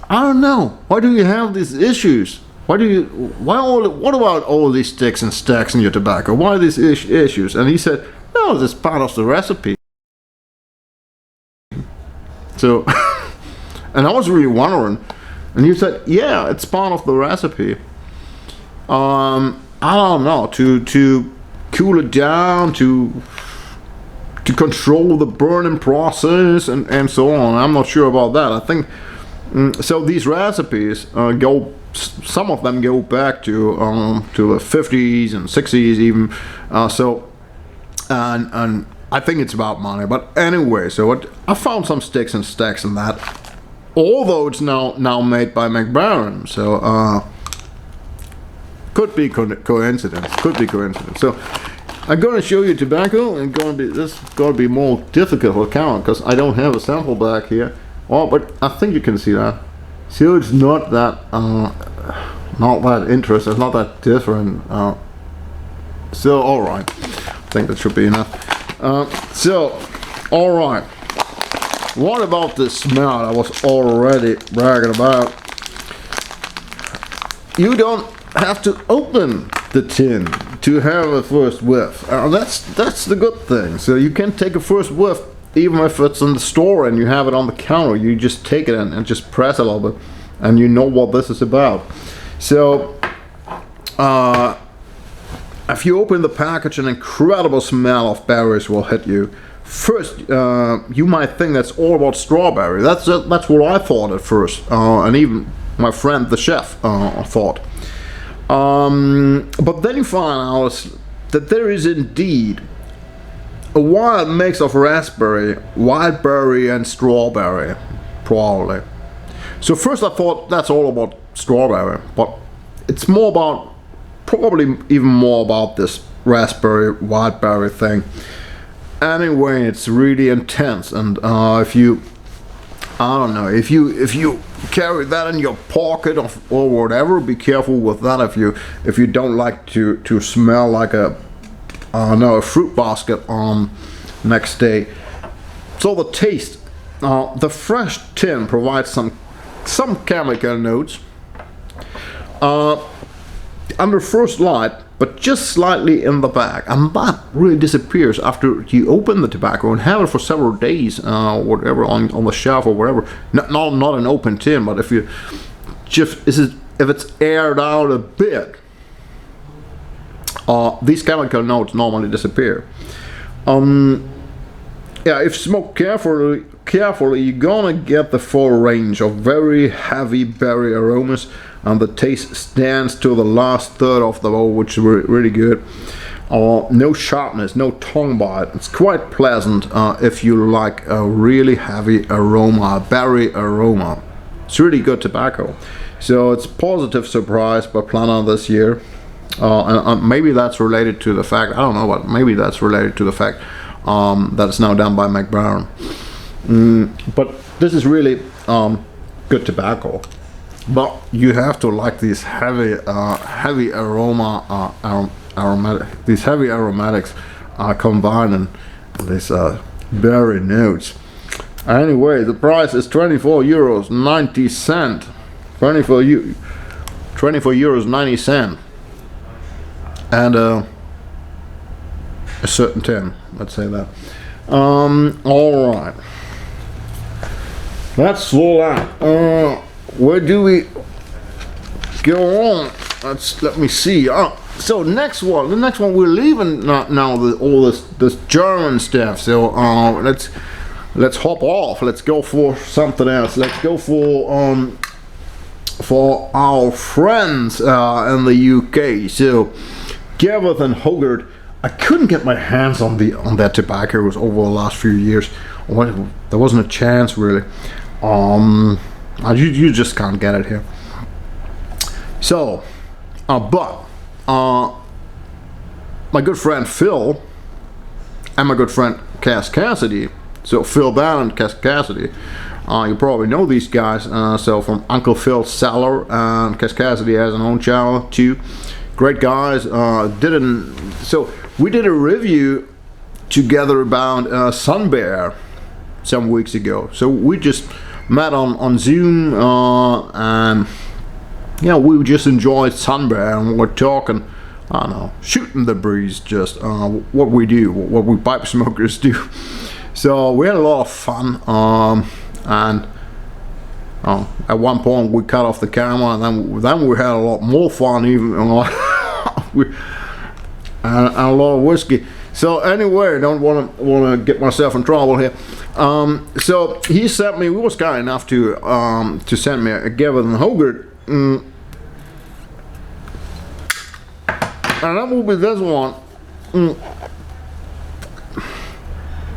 I don't know, why do you have these issues? What about all these sticks and stacks in your tobacco? Why are these issues? And he said, no, that's part of the recipe. So, and I was really wondering, and he said, yeah, it's part of the recipe. I don't know, to cool it down, to control the burning process and so on. I'm not sure about that. I think so. These recipes some of them go back to the 50s and 60s even. And I think it's about money. But anyway, so I found some sticks and stacks in that. Although it's now made by McBarron, so could be coincidence. Could be coincidence. So I'm going to show you tobacco, and this is going to be more difficult to count because I don't have a sample back here. Oh, but I think you can see that. So it's not that interesting. It's not that different. So all right, I think that should be enough. So all right. What about the smell I was already bragging about? You don't have to open the tin to have a first whiff. That's the good thing. So you can take a first whiff even if it's in the store and you have it on the counter. You just take it and just press a little bit, and you know what this is about. So if you open the package, an incredible smell of berries will hit you. First, you might think that's all about strawberry. That's what I thought at first, and even my friend the chef thought. But then you find out that there is indeed a wild mix of raspberry, wild berry, and strawberry, probably. So first I thought that's all about strawberry, but it's more about, probably even more about this raspberry, wild berry thing. Anyway, it's really intense, and if you carry that in your pocket or whatever, be careful with that. If you don't like to smell like a fruit basket on next day. So the taste, the fresh tin provides some chemical notes under first light, but just slightly in the back, and that really disappears after you open the tobacco and have it for several days, whatever, on the shelf or whatever. Not an open tin, but if it's aired out a bit, these chemical notes normally disappear. If smoked carefully, you're gonna get the full range of very heavy berry aromas, and the taste stands to the last third of the bowl, which is really good. No sharpness, no tongue bite. It's quite pleasant if you like a really heavy aroma, berry aroma. It's really good tobacco. So it's a positive surprise by Planner this year. And maybe that's related to the fact, I don't know, but maybe that's related to the fact that it's now done by McBaron. But this is really good tobacco. But you have to like these heavy these heavy aromatics combined in these berry notes. Anyway, the price is €24.90. 24 €90, and a certain tin. Let's say that. All right. That's all that. Where do we go on? Let me see. So the next one we're leaving now. All this German stuff. So let's hop off. Let's go for something else. Let's go for our friends in the UK. So Gaveth and Hogarth. I couldn't get my hands on that tobacco over the last few years. There wasn't a chance really. You just can't get it here. So, but my good friend Phil and my good friend Cass Cassidy. So Phil Bannon and Cass Cassidy. You probably know these guys. So from Uncle Phil's Cellar, and Cass Cassidy has an own channel too. Great guys. So we did a review together about Sun Bear some weeks ago. So we just met on Zoom, and we just enjoyed Sun Bear, and we're talking, I don't know, shooting the breeze, just what we do, what we pipe smokers do. So we had a lot of fun, and at one point we cut off the camera, and then we had a lot more fun, even and a lot of whiskey. So anyway, I don't want to get myself in trouble here. So he sent me. We was kind enough to send me a Gaveth and Hogarth, and that will be this one.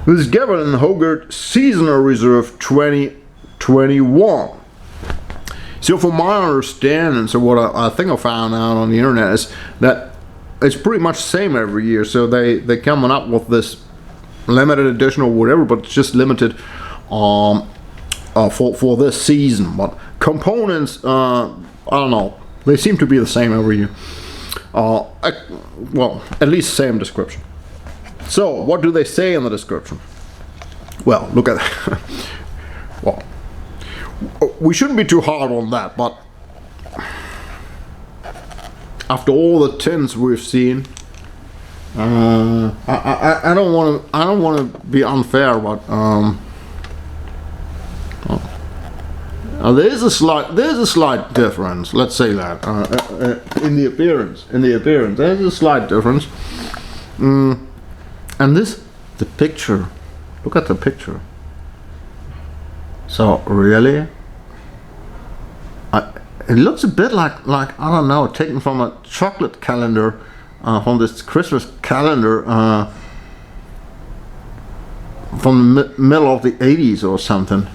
This is Gaveth and Hogarth Seasonal Reserve 2021. So from my understanding, so what I think I found out on the internet is that it's pretty much the same every year. So they coming up with this limited edition or whatever, but it's just limited for this season. But components, I don't know, they seem to be the same every year. Well, at least same description. So what do they say in the description? Well, look at that. Well, we shouldn't be too hard on that, but after all the tins we've seen, I don't want to be unfair, but I There's a slight difference. Let's say that in the appearance. There's a slight difference. And the picture. Look at the picture. So really, it looks a bit like I don't know, taken from a chocolate calendar, from this Christmas calendar from the middle of the 80s or something.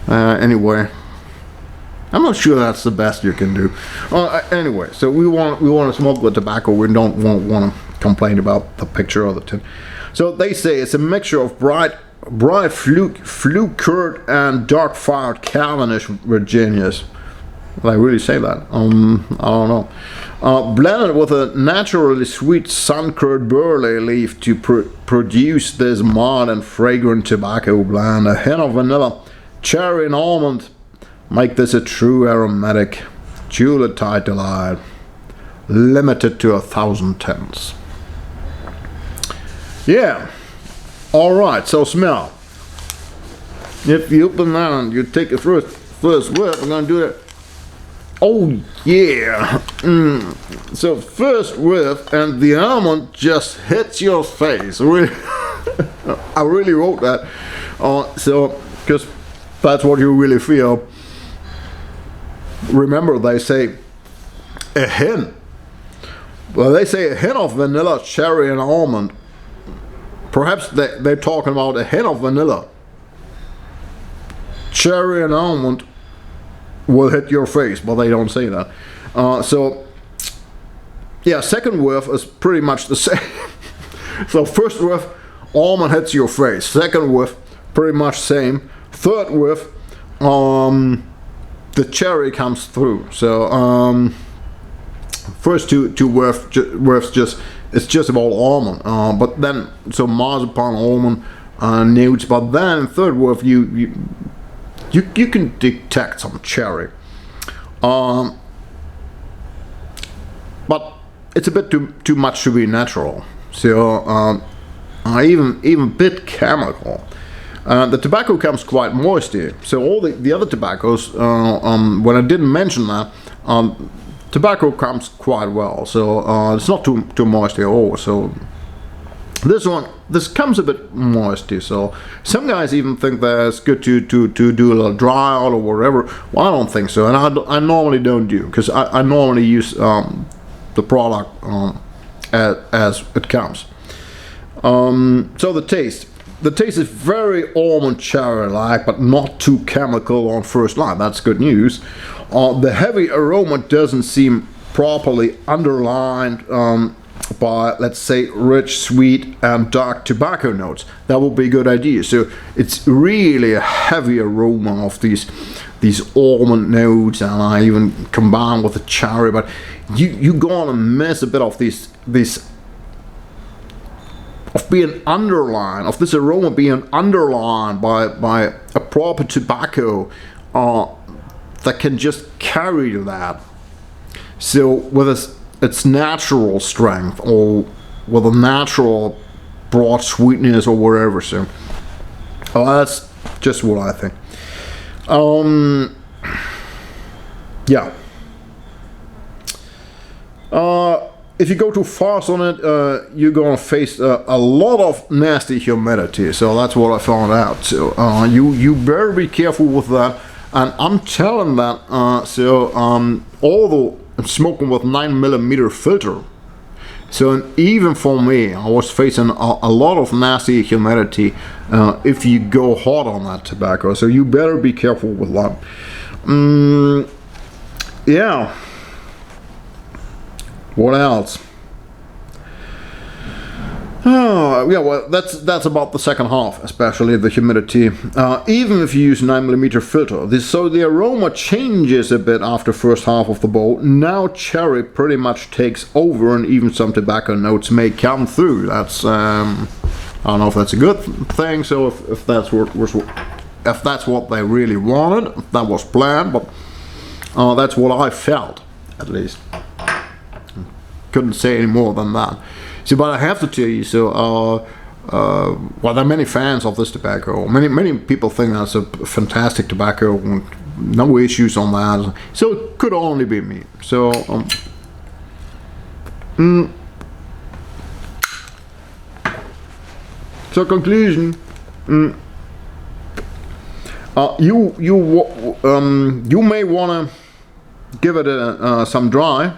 Anyway, I'm not sure that's the best you can do. Anyway, so we want to smoke the tobacco. We don't want to complain about the picture or the tin. So they say it's a mixture of bright flue-cured and dark-fired Cavendish Virginias. Will I really say that? I don't know. Blended with a naturally sweet sun-cured burley leaf to produce this mild and fragrant tobacco blend. A hint of vanilla, cherry and almond make this a true aromatic Juletide delight. Limited to 1,000 tins. Yeah. Alright, so smell. If you open that and you take it first whiff, we're gonna do that. Oh yeah. So first whiff and the almond just hits your face. Really, I really wrote that. So because that's what you really feel. Remember, they say a hint. Well, they say a hint of vanilla, cherry, and almond. Perhaps they're talking about a hint of vanilla. Cherry and almond will hit your face, but they don't say that. So, yeah, second whiff is pretty much the same. So first whiff, almond hits your face. Second whiff, pretty much same. Third whiff, the cherry comes through. So, first two whiffs it's just about almond. But then, so marzipan, almond notes. But then third whiff, you can detect some cherry. But it's a bit too much to be natural. So even bit chemical. The tobacco comes quite moist here. So all the other tobaccos, when I didn't mention that, tobacco comes quite well. So it's not too moist here at all. So this comes a bit moist here. So some guys even think that it's good to do a little dry out or whatever. Well, I don't think so, and I normally don't do, because I normally use the product as it comes. So the taste is very almond cherry like, but not too chemical on first line. That's good news. The heavy aroma doesn't seem properly underlined by, let's say, rich, sweet, and dark tobacco notes. That would be a good idea. So it's really a heavy aroma of these almond notes, and I even combine with the cherry. But you're gonna miss a bit of these of being underlined, of this aroma being underlined by a proper tobacco that can just carry that. So with its natural strength, or with a natural broad sweetness or whatever. So that's just what I think. Yeah. If you go too fast on it, you're gonna face a lot of nasty humidity. So that's what I found out. So you better be careful with that. And I'm telling that. Although I'm smoking with 9mm filter, so even for me, I was facing a lot of nasty humidity if you go hot on that tobacco. So you better be careful with that. Yeah. What else? Oh, yeah, well, that's about the second half, especially the humidity. Even if you use 9mm filter, so the aroma changes a bit after first half of the bowl. Now cherry pretty much takes over, and even some tobacco notes may come through. That's I don't know if that's a good thing. So if that's what they really wanted, if that was planned, but that's what I felt, at least. Couldn't say any more than that. So, but I have to tell you, so well, there are many fans of this tobacco. Many people think that's a fantastic tobacco. No issues on that. So it could only be me. So so conclusion. You may wanna give it some dry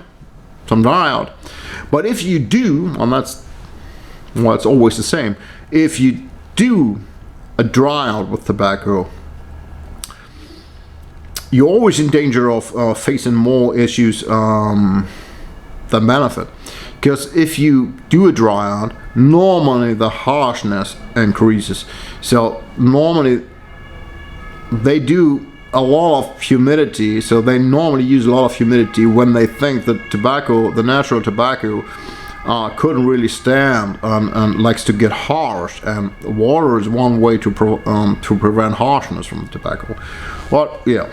out, but if you do, and that's, well, it's always the same. If you do a dry out with tobacco, you're always in danger of facing more issues than benefit. Because if you do a dry out, normally the harshness increases. So normally they do a lot of humidity, so they normally use a lot of humidity when they think that tobacco, the natural tobacco, couldn't really stand and likes to get harsh, and water is one way to prevent harshness from the tobacco. But yeah,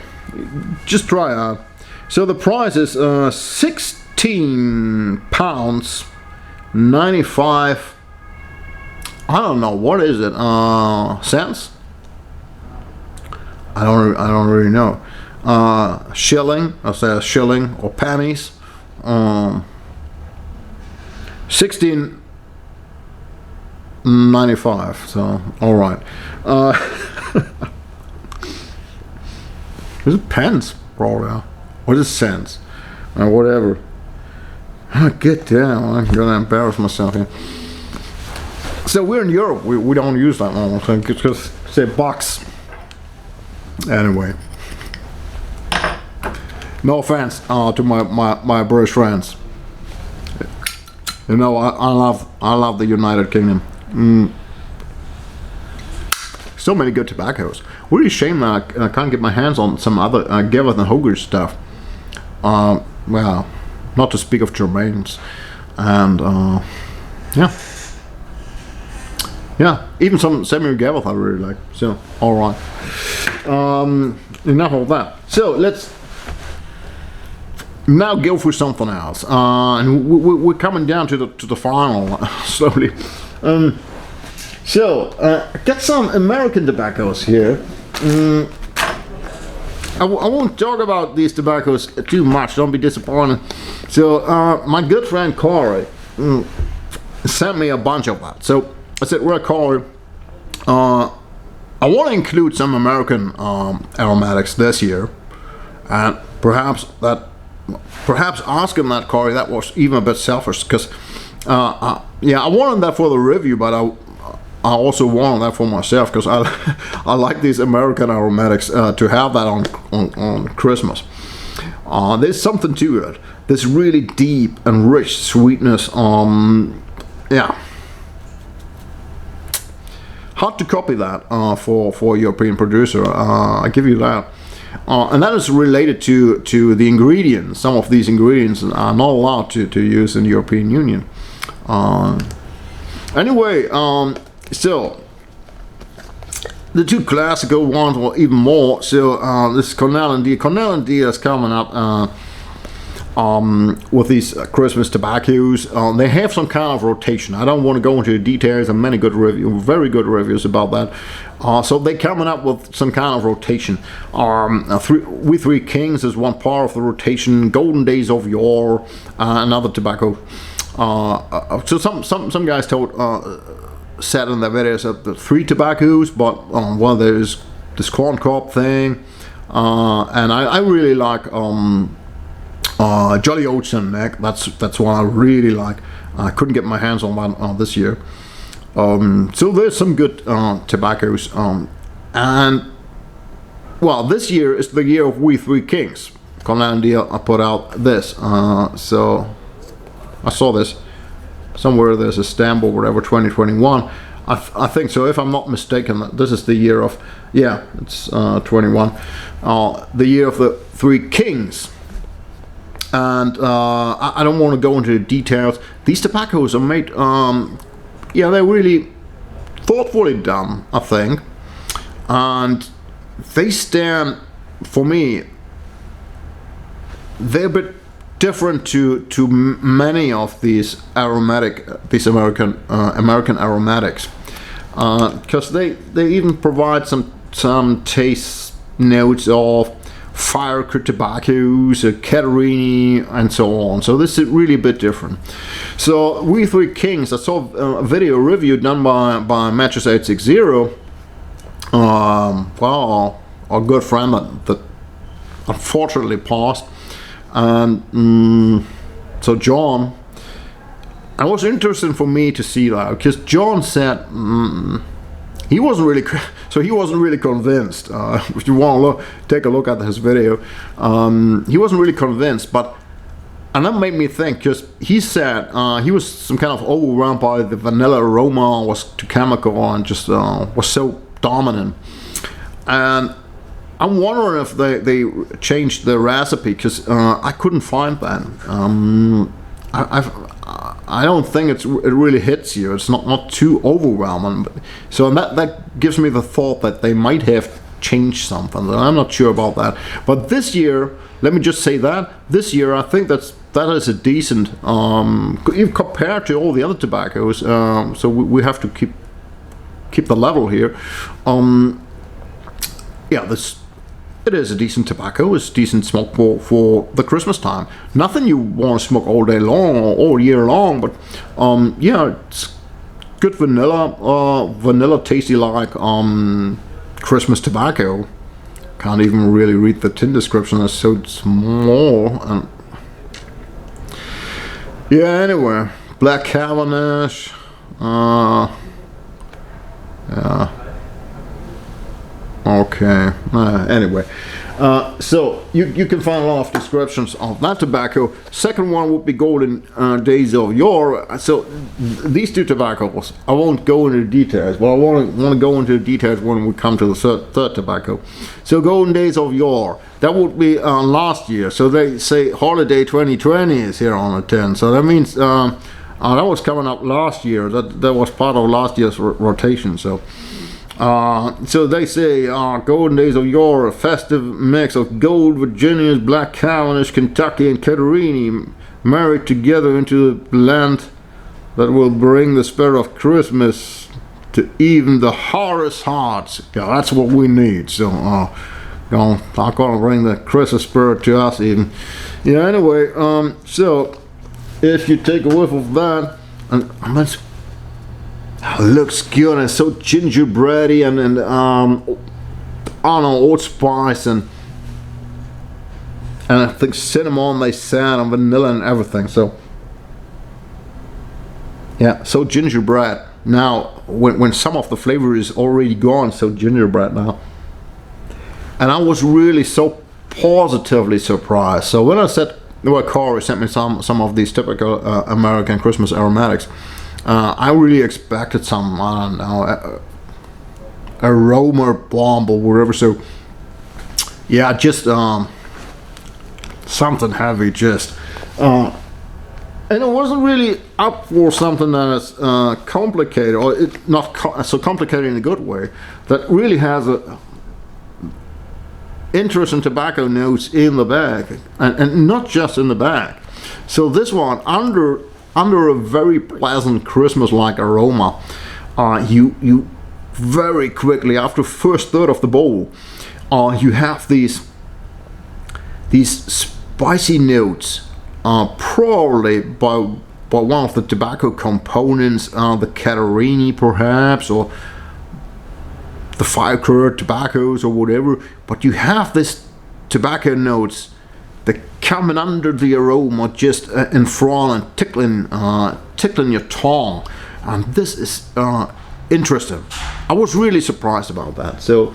just try out. So the price is £16, 95. I don't know, what is it? Cents? I don't really know. Shilling, I'll say a shilling or pennies. 16.95. So all right. Is it pence? Probably. What is cents? Whatever. Get down. I'm gonna embarrass myself here. So we're in Europe. We don't use that normal thing. It's just say bucks. Anyway, no offense to my British friends. You know, I love the United Kingdom. So many good tobaccos. Really shame that I can't get my hands on some other Gaveth and Hogarth stuff. Well, not to speak of Germains, and yeah, even some Samuel Gaveth I really like. So all right. Enough of that. So let's now go for something else, and we're coming down to the final slowly. So got some American tobaccos here. I won't talk about these tobaccos too much. Don't be disappointed. So my good friend Corey sent me a bunch of that. So I said, well, Corey, I want to include some American aromatics this year, and perhaps ask him that, Corey. That was even a bit selfish, because yeah, I wanted that for the review, but I also wanted that for myself, because I like these American aromatics to have that on Christmas. There's something to it. This really deep and rich sweetness. Yeah. Hard to copy that for a European producer. I give you that. And that is related to the ingredients. Some of these ingredients are not allowed to use in the European Union. Anyway, so the two classical ones, or even more. So this is Cornell and Deere. Cornell and Deere is coming up with these Christmas tobaccos. They have some kind of rotation. I don't want to go into the details, and many good reviews, very good reviews about that. So they're coming up with some kind of rotation. We Three Kings is one part of the rotation. Golden Days of Yore, another tobacco. So some guys said in their videos that the three tobaccos, but well, there's this corn cob thing, and I really like Jolly Oats and Neck. That's one I really like. I couldn't get my hands on that this year. So there's some good tobaccos, and well, this year is the year of We Three Kings. Cornell and Deere put out this. So I saw this somewhere. There's a stamp or whatever, 2021. I think so, if I'm not mistaken. This is the year of, yeah, it's 21. The year of the Three Kings. And I don't want to go into the details. These tobaccos are made, yeah, they're really thoughtfully done, I think. And they stand, for me, they're a bit different to many of these American aromatics. because they even provide some taste notes of Firecracker tobaccos, Caterini, and so on. So this is really a bit different. So We Three Kings, I saw a video review done by Matches 860. Well, a good friend that unfortunately passed. And so John, it was interesting for me to see that, because John said he wasn't really convinced. If you want to take a look at his video, he wasn't really convinced, and that made me think, because he said he was some kind of overwhelmed by the vanilla aroma, was too chemical, and just was so dominant. And I'm wondering if they changed the recipe, because I couldn't find that. I don't think it really hits you. It's not too overwhelming. So that gives me the thought that they might have changed something. I'm not sure about that. But this year, let me just say that this year I think that is a decent, even compared to all the other tobaccos. So we have to keep the level here. Yeah, it is a decent tobacco. It's decent smoke for the Christmas time. Nothing you want to smoke all day long or all year long, but yeah, it's good vanilla tasty like Christmas tobacco. Can't even really read the tin description, it's so small. And yeah, anyway, Black Cavendish. Yeah. Okay. Anyway, so you can find a lot of descriptions of that tobacco. Second one would be Golden Days of Yore. So these two tobaccos, I won't go into the details. Well, I want to go into the details when we come to the third tobacco. So Golden Days of Yore, that would be last year. So they say Holiday 2020 is here on the tin. So that means that was coming up last year. That was part of last year's rotation. So. So they say Golden Days of Yore, a festive mix of Gold Virginias, Black Cavendish, Kentucky, and Caterini, married together into a blend that will bring the spirit of Christmas to even the hardest hearts. Yeah, that's what we need. So I'm gonna bring the Christmas spirit to us even. Yeah. Anyway, so if you take a whiff of that, and it looks good, and it's so gingerbready, and I don't know, old spice, and I think cinnamon they said, and vanilla and everything. So yeah, so gingerbread. Now when some of the flavor is already gone, so gingerbread now. And I was really so positively surprised. So when I said, well, Corey sent me some of these typical American Christmas aromatics, I really expected some, I don't know, aroma bomb or whatever. So yeah, just something heavy, just and it wasn't really up for something that is complicated, or not so complicated in a good way, that really has a interesting tobacco notes in the bag, and not just in the bag. So this one, under a very pleasant Christmas-like aroma, you very quickly, after first third of the bowl, you have these spicy notes, probably by one of the tobacco components, the Caterini perhaps, or the Firecracker tobaccos or whatever. But you have this tobacco notes that coming under the aroma, just in front and tickling your tongue, and this is interesting. I was really surprised about that. So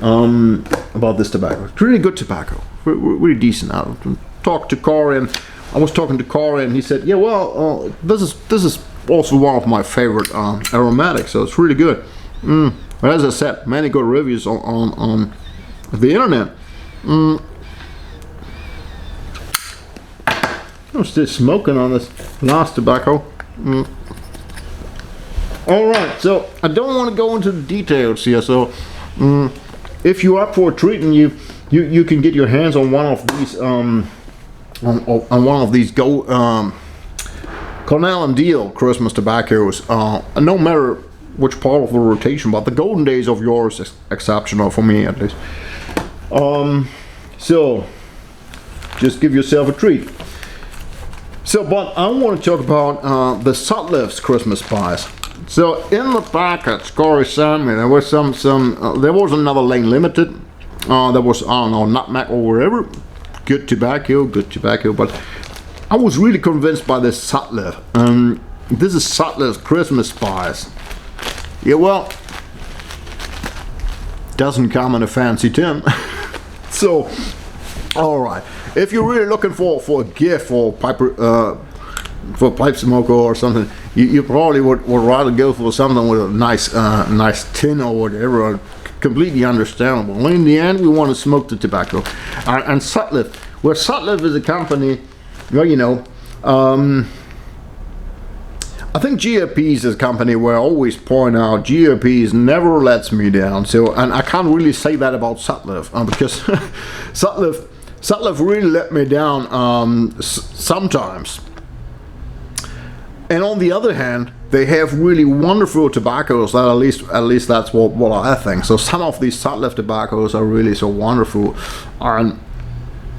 about this tobacco, it's really good tobacco, really decent. I talked to Corey, and I was talking to Corey, and he said, yeah, well, this is also one of my favorite aromatics, so it's really good. But as I said, many good reviews on the internet. I'm still smoking on this last tobacco. Alright, so I don't want to go into the details here. So if you're up for a treat, and you can get your hands on one of these on one of these Cornell and Deal Christmas tobaccos, no matter which part of the rotation, but the golden days of yours is exceptional for me at least. So just give yourself a treat. So, but I want to talk about the Sutlif's Christmas Spice. So in the package, Corey sent me, there was there was another Lane Limited. There was, I don't know, nutmeg or whatever. Good tobacco, but I was really convinced by this Sutlif. This is Sutlif's Christmas Spice. Yeah, well, doesn't come in a fancy tin. So, alright. If you're really looking for a gift for pipe smoker or something, you probably would rather go for something with a nice tin or whatever. Completely understandable. Well, in the end, we want to smoke the tobacco. And Sutlif, well, Sutlif is a company, well, you know, I think GRP's is a company where I always point out GRP's never lets me down. So, and I can't really say that about Sutlif because Sutlif really let me down sometimes. And on the other hand, they have really wonderful tobaccos. That at least that's what I think. So some of these Sutlif tobaccos are really so wonderful,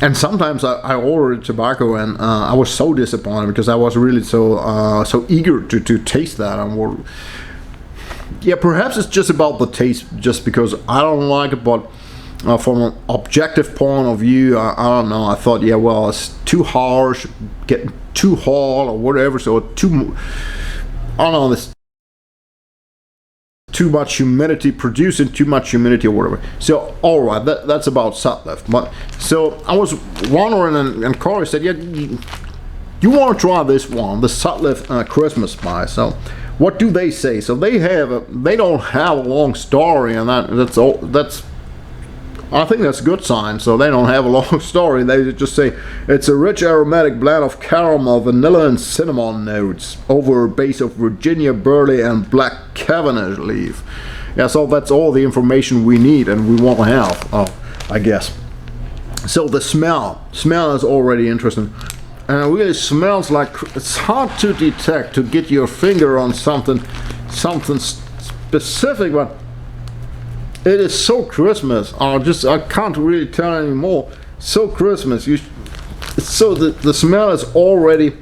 and sometimes I ordered tobacco and I was so disappointed because I was really so eager to taste that. And yeah, perhaps it's just about the taste, just because I don't like it, but from an objective point of view, I don't know. I thought, yeah, well, it's too harsh, getting too hot or whatever. So I don't know, this too much humidity, producing too much humidity or whatever. So all right, that's about Sutlif. But so I was wondering, and Corey said, yeah, you want to try this one, the Sutlif Christmas Spice. So what do they say? So they don't have a long story, and that's all. I think that's a good sign. So they don't have a long story. They just say it's a rich aromatic blend of caramel, vanilla, and cinnamon notes over a base of Virginia burley and black Cavendish leaf. Yeah, so that's all the information we need and we want to have, I guess. So the smell is already interesting, and it really smells like, it's hard to detect, to get your finger on something specific, but it is so Christmas. I can't really tell anymore. So Christmas. So the smell is already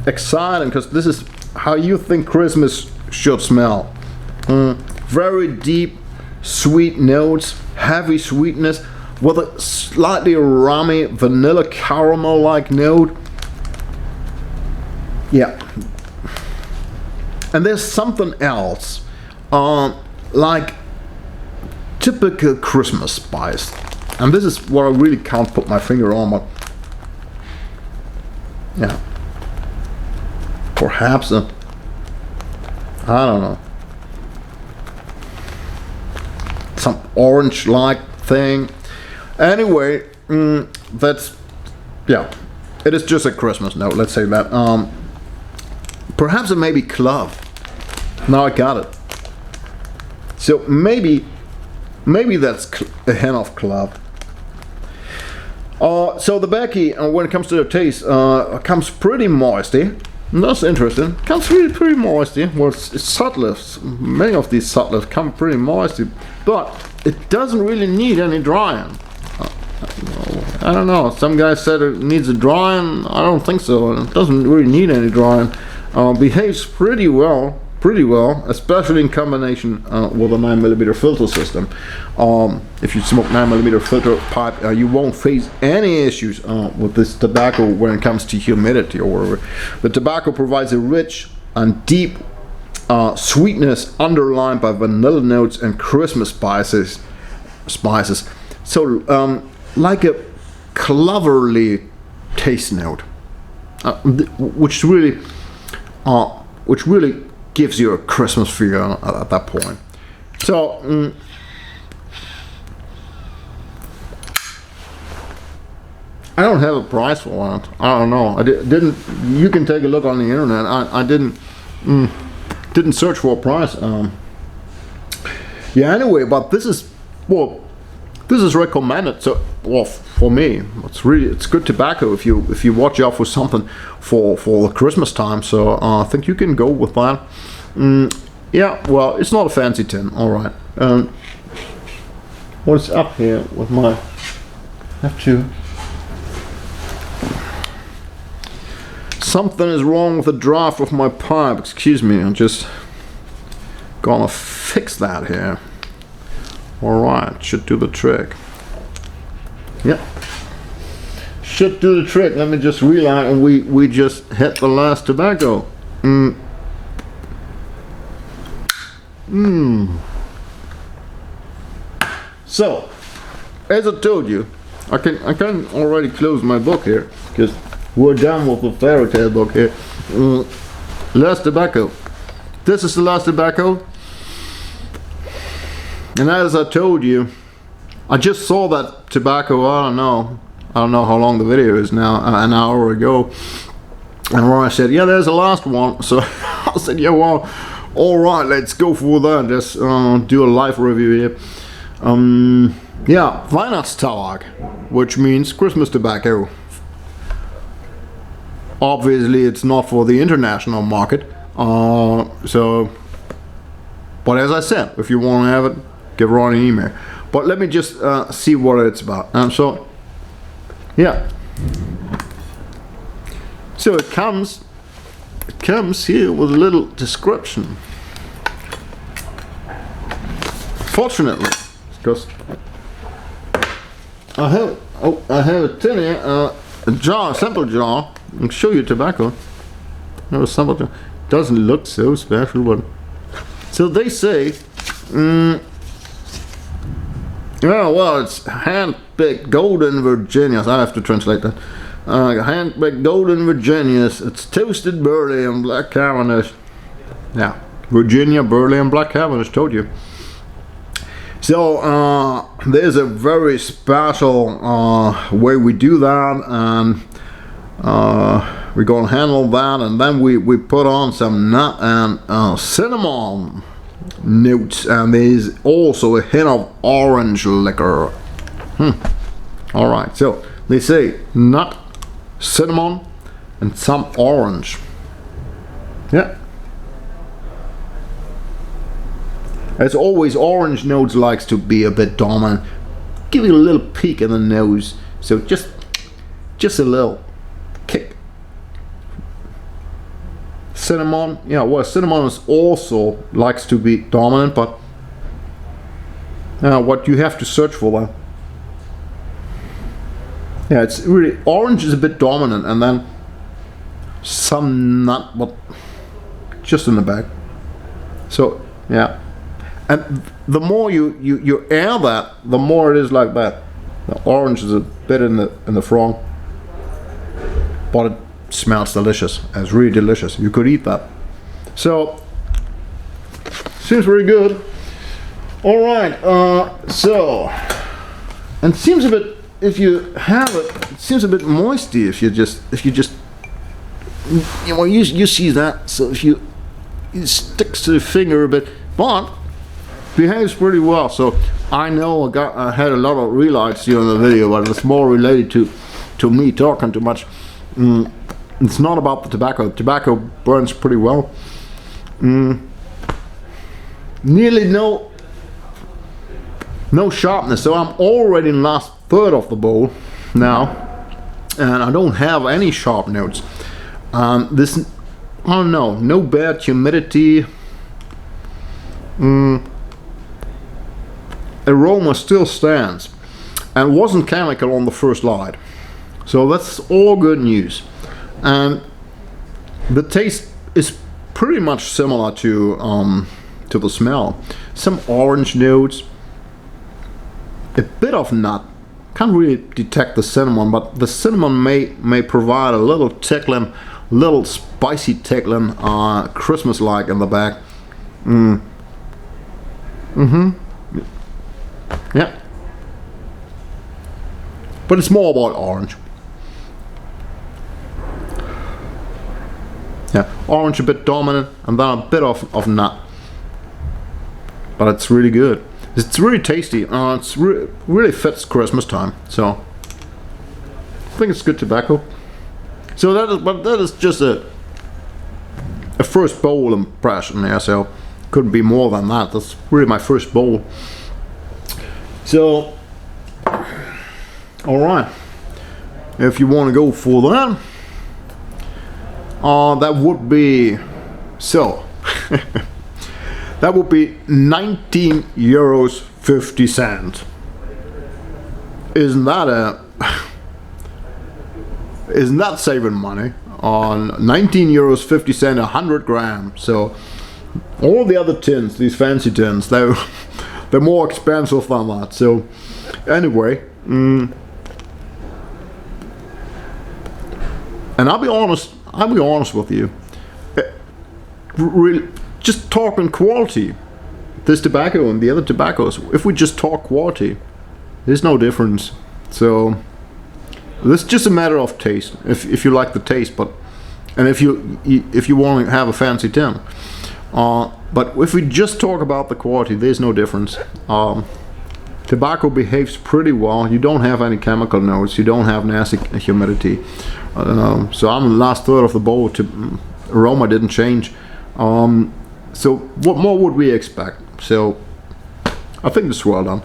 exciting, because this is how you think Christmas should smell. Very deep, sweet notes, heavy sweetness, with a slightly rummy vanilla caramel-like note. Yeah. And there's something else, like typical Christmas spice, and this is what I really can't put my finger on, but yeah, perhaps I don't know, some orange-like thing. Anyway, that's, yeah, it is just a Christmas note, let's say that. Perhaps it may be clove. Now I got it. So maybe that's a hint of clove. So the Becky, when it comes to the taste, comes pretty moisty. That's interesting. Comes really pretty moisty. Well, it's Sutlifs. Many of these Sutlifs come pretty moisty, but it doesn't really need any drying. I don't know. Some guys said it needs a drying. I don't think so. It doesn't really need any drying. Behaves pretty well, especially in combination with a 9mm filter system. If you smoke 9mm filter pipe, you won't face any issues with this tobacco when it comes to humidity or whatever. The tobacco provides a rich and deep sweetness underlined by vanilla notes and Christmas spices. So like a cloverly taste note, which really gives you a Christmas feel at that point. So I don't have a price for it. I don't know. I didn't. You can take a look on the internet. I didn't search for a price. Yeah. Anyway, but this is recommended. So, well, for me, it's good tobacco if you watch out for something for the Christmas time. So I think you can go with that. Yeah, well, it's not a fancy tin. All right. What's up here with my? Have to. Something is wrong with the draft of my pipe. Excuse me. I'm just gonna fix that here. All right, should do the trick. Yep. Should do the trick. Let me just relight, and we just hit the last tobacco. So, as I told you, I can already close my book here because we're done with the fairy tale book here. Last tobacco. This is the last tobacco, and as I told you, I just saw that tobacco. I don't know how long the video is now. An hour ago, and Ronny said, "Yeah, there's the last one." So I said, "Yeah, well, all right, let's go for that. Let's do a live review here." Yeah, Weihnachtstabak, which means Christmas tobacco. Obviously, it's not for the international market. So, but as I said, if you want to have it, give Ronny an email. But let me just see what it's about. So, yeah. So it comes here with a little description. Fortunately, because I have a tin here, a jar, a sample jar. I'll show you tobacco. No, a sample jar. Doesn't look so special, but so they say. Yeah, well, it's hand-picked golden Virginias. I have to translate that. Hand-picked golden Virginias. It's toasted burley and black Cavendish. Yeah, Virginia burley and black Cavendish. Told you. So there's a very special way we do that, and we're gonna handle that, and then we put on some nut and cinnamon notes, and there's also a hint of orange liquor. All right, so they say nut, cinnamon, and some orange. Yeah. As always, orange notes likes to be a bit dominant. Give you a little peek in the nose. So just a little kick. Cinnamon, yeah, well, cinnamon is also likes to be dominant, but what you have to search for that. Yeah, it's really, orange is a bit dominant, and then some nut, but just in the back. So, yeah. And the more you air that, the more it is like that. The orange is a bit in the front, but it smells delicious. It's really delicious. You could eat that. So seems very good. All right. So, and it seems a bit, if you have it, it seems a bit moisty. If you just you see that. So if it sticks to the finger a bit, but behaves pretty well. So I know I had a lot of relights here in the video, but it's more related to me talking too much. It's not about the tobacco. The tobacco burns pretty well. Nearly no sharpness. So I'm already in the last third of the bowl now, and I don't have any sharp notes. This, I don't know, no bad humidity. Aroma still stands and wasn't chemical on the first light, so that's all good news. And the taste is pretty much similar to the smell. Some orange notes, a bit of nut. Can't really detect the cinnamon, but the cinnamon may provide a little tickling, little spicy tickling, Christmas-like in the back. Yeah, but it's more about orange. Yeah, orange a bit dominant, and then a bit of nut. But it's really good. It's really tasty. It's really fits Christmas time. So I think it's good tobacco. So that is just a first bowl impression. Yeah, so couldn't be more than that. That's really my first bowl. So, all right. If you want to go for that, that would be so. That would be 19 euros 50 cents. Isn't that saving money? On 19 euros 50 cents 100 grams. So all the other tins, these fancy tins, they're more expensive than that. So anyway, and I'll be honest with you. Really, just talking quality, this tobacco and the other tobaccos, if we just talk quality, there's no difference. So this is just a matter of taste, if you like the taste, and if you want to have a fancy tin. But if we just talk about the quality, there's no difference. Tobacco behaves pretty well. You don't have any chemical notes. You don't have nasty humidity. So I'm the last third of the bowl. Aroma didn't change. So what more would we expect? So I think this is well done.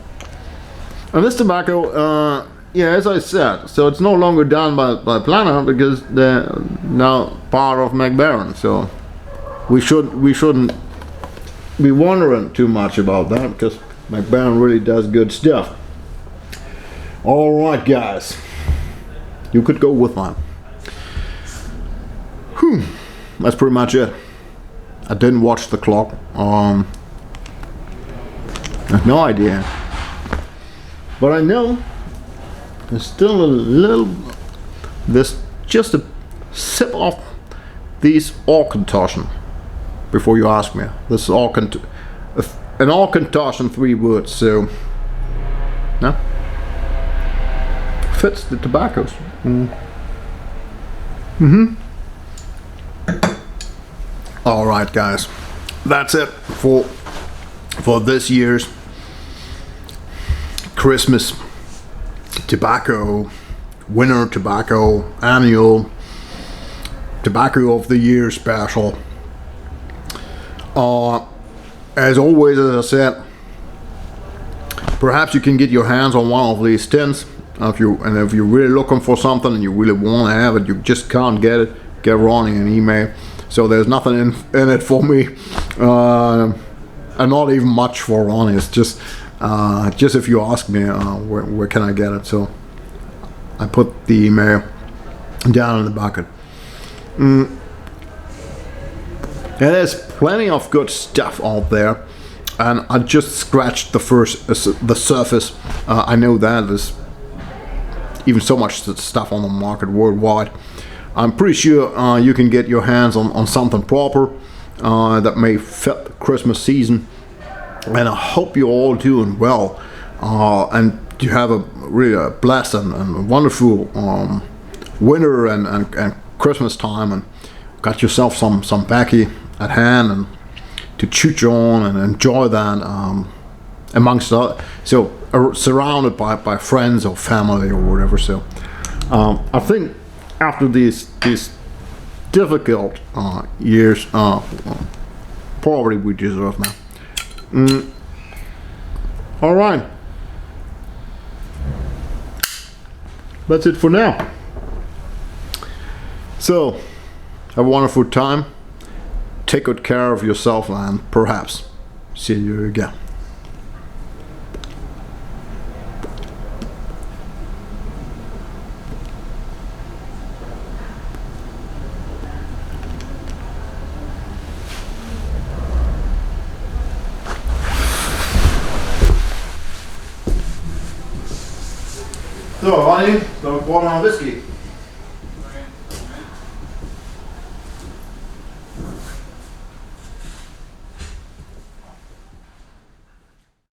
And this tobacco, yeah, as I said, so it's no longer done by Planner because they're now part of Mac Baren. So we shouldn't be wondering too much about that because Mac Baren really does good stuff. All right, guys, you could go with that. Whew, that's pretty much it. I didn't watch the clock. I have no idea. But I know there's still there's just a sip of these Aucantoschen before you ask me. This is an Aucantoschen 3 words, so no, fits the tobaccos. All right, guys, that's it for this year's Christmas tobacco, winter tobacco, annual tobacco of the year special. As always, as I said, perhaps you can get your hands on one of these tins. If you're really looking for something and you really want to have it, you just can't get it, get Ronny an email. So there's nothing in it for me, and not even much for Ronny. It's just if you ask me, where can I get it? So I put the email down in the bucket. And there's plenty of good stuff out there, and I just scratched the surface. I know that there's even so much stuff on the market worldwide. I'm pretty sure you can get your hands on something proper that may fit the Christmas season. And I hope you're all doing well, and you have a really blessed and wonderful winter and Christmas time, and got yourself some baccy at hand and to chooch on and enjoy that amongst others. So surrounded by friends or family or whatever. So I think after these difficult years, probably we deserve now. All right, that's it for now. So have a wonderful time, take good care of yourself, and perhaps see you again. So, Ronny, got a quarter on whiskey.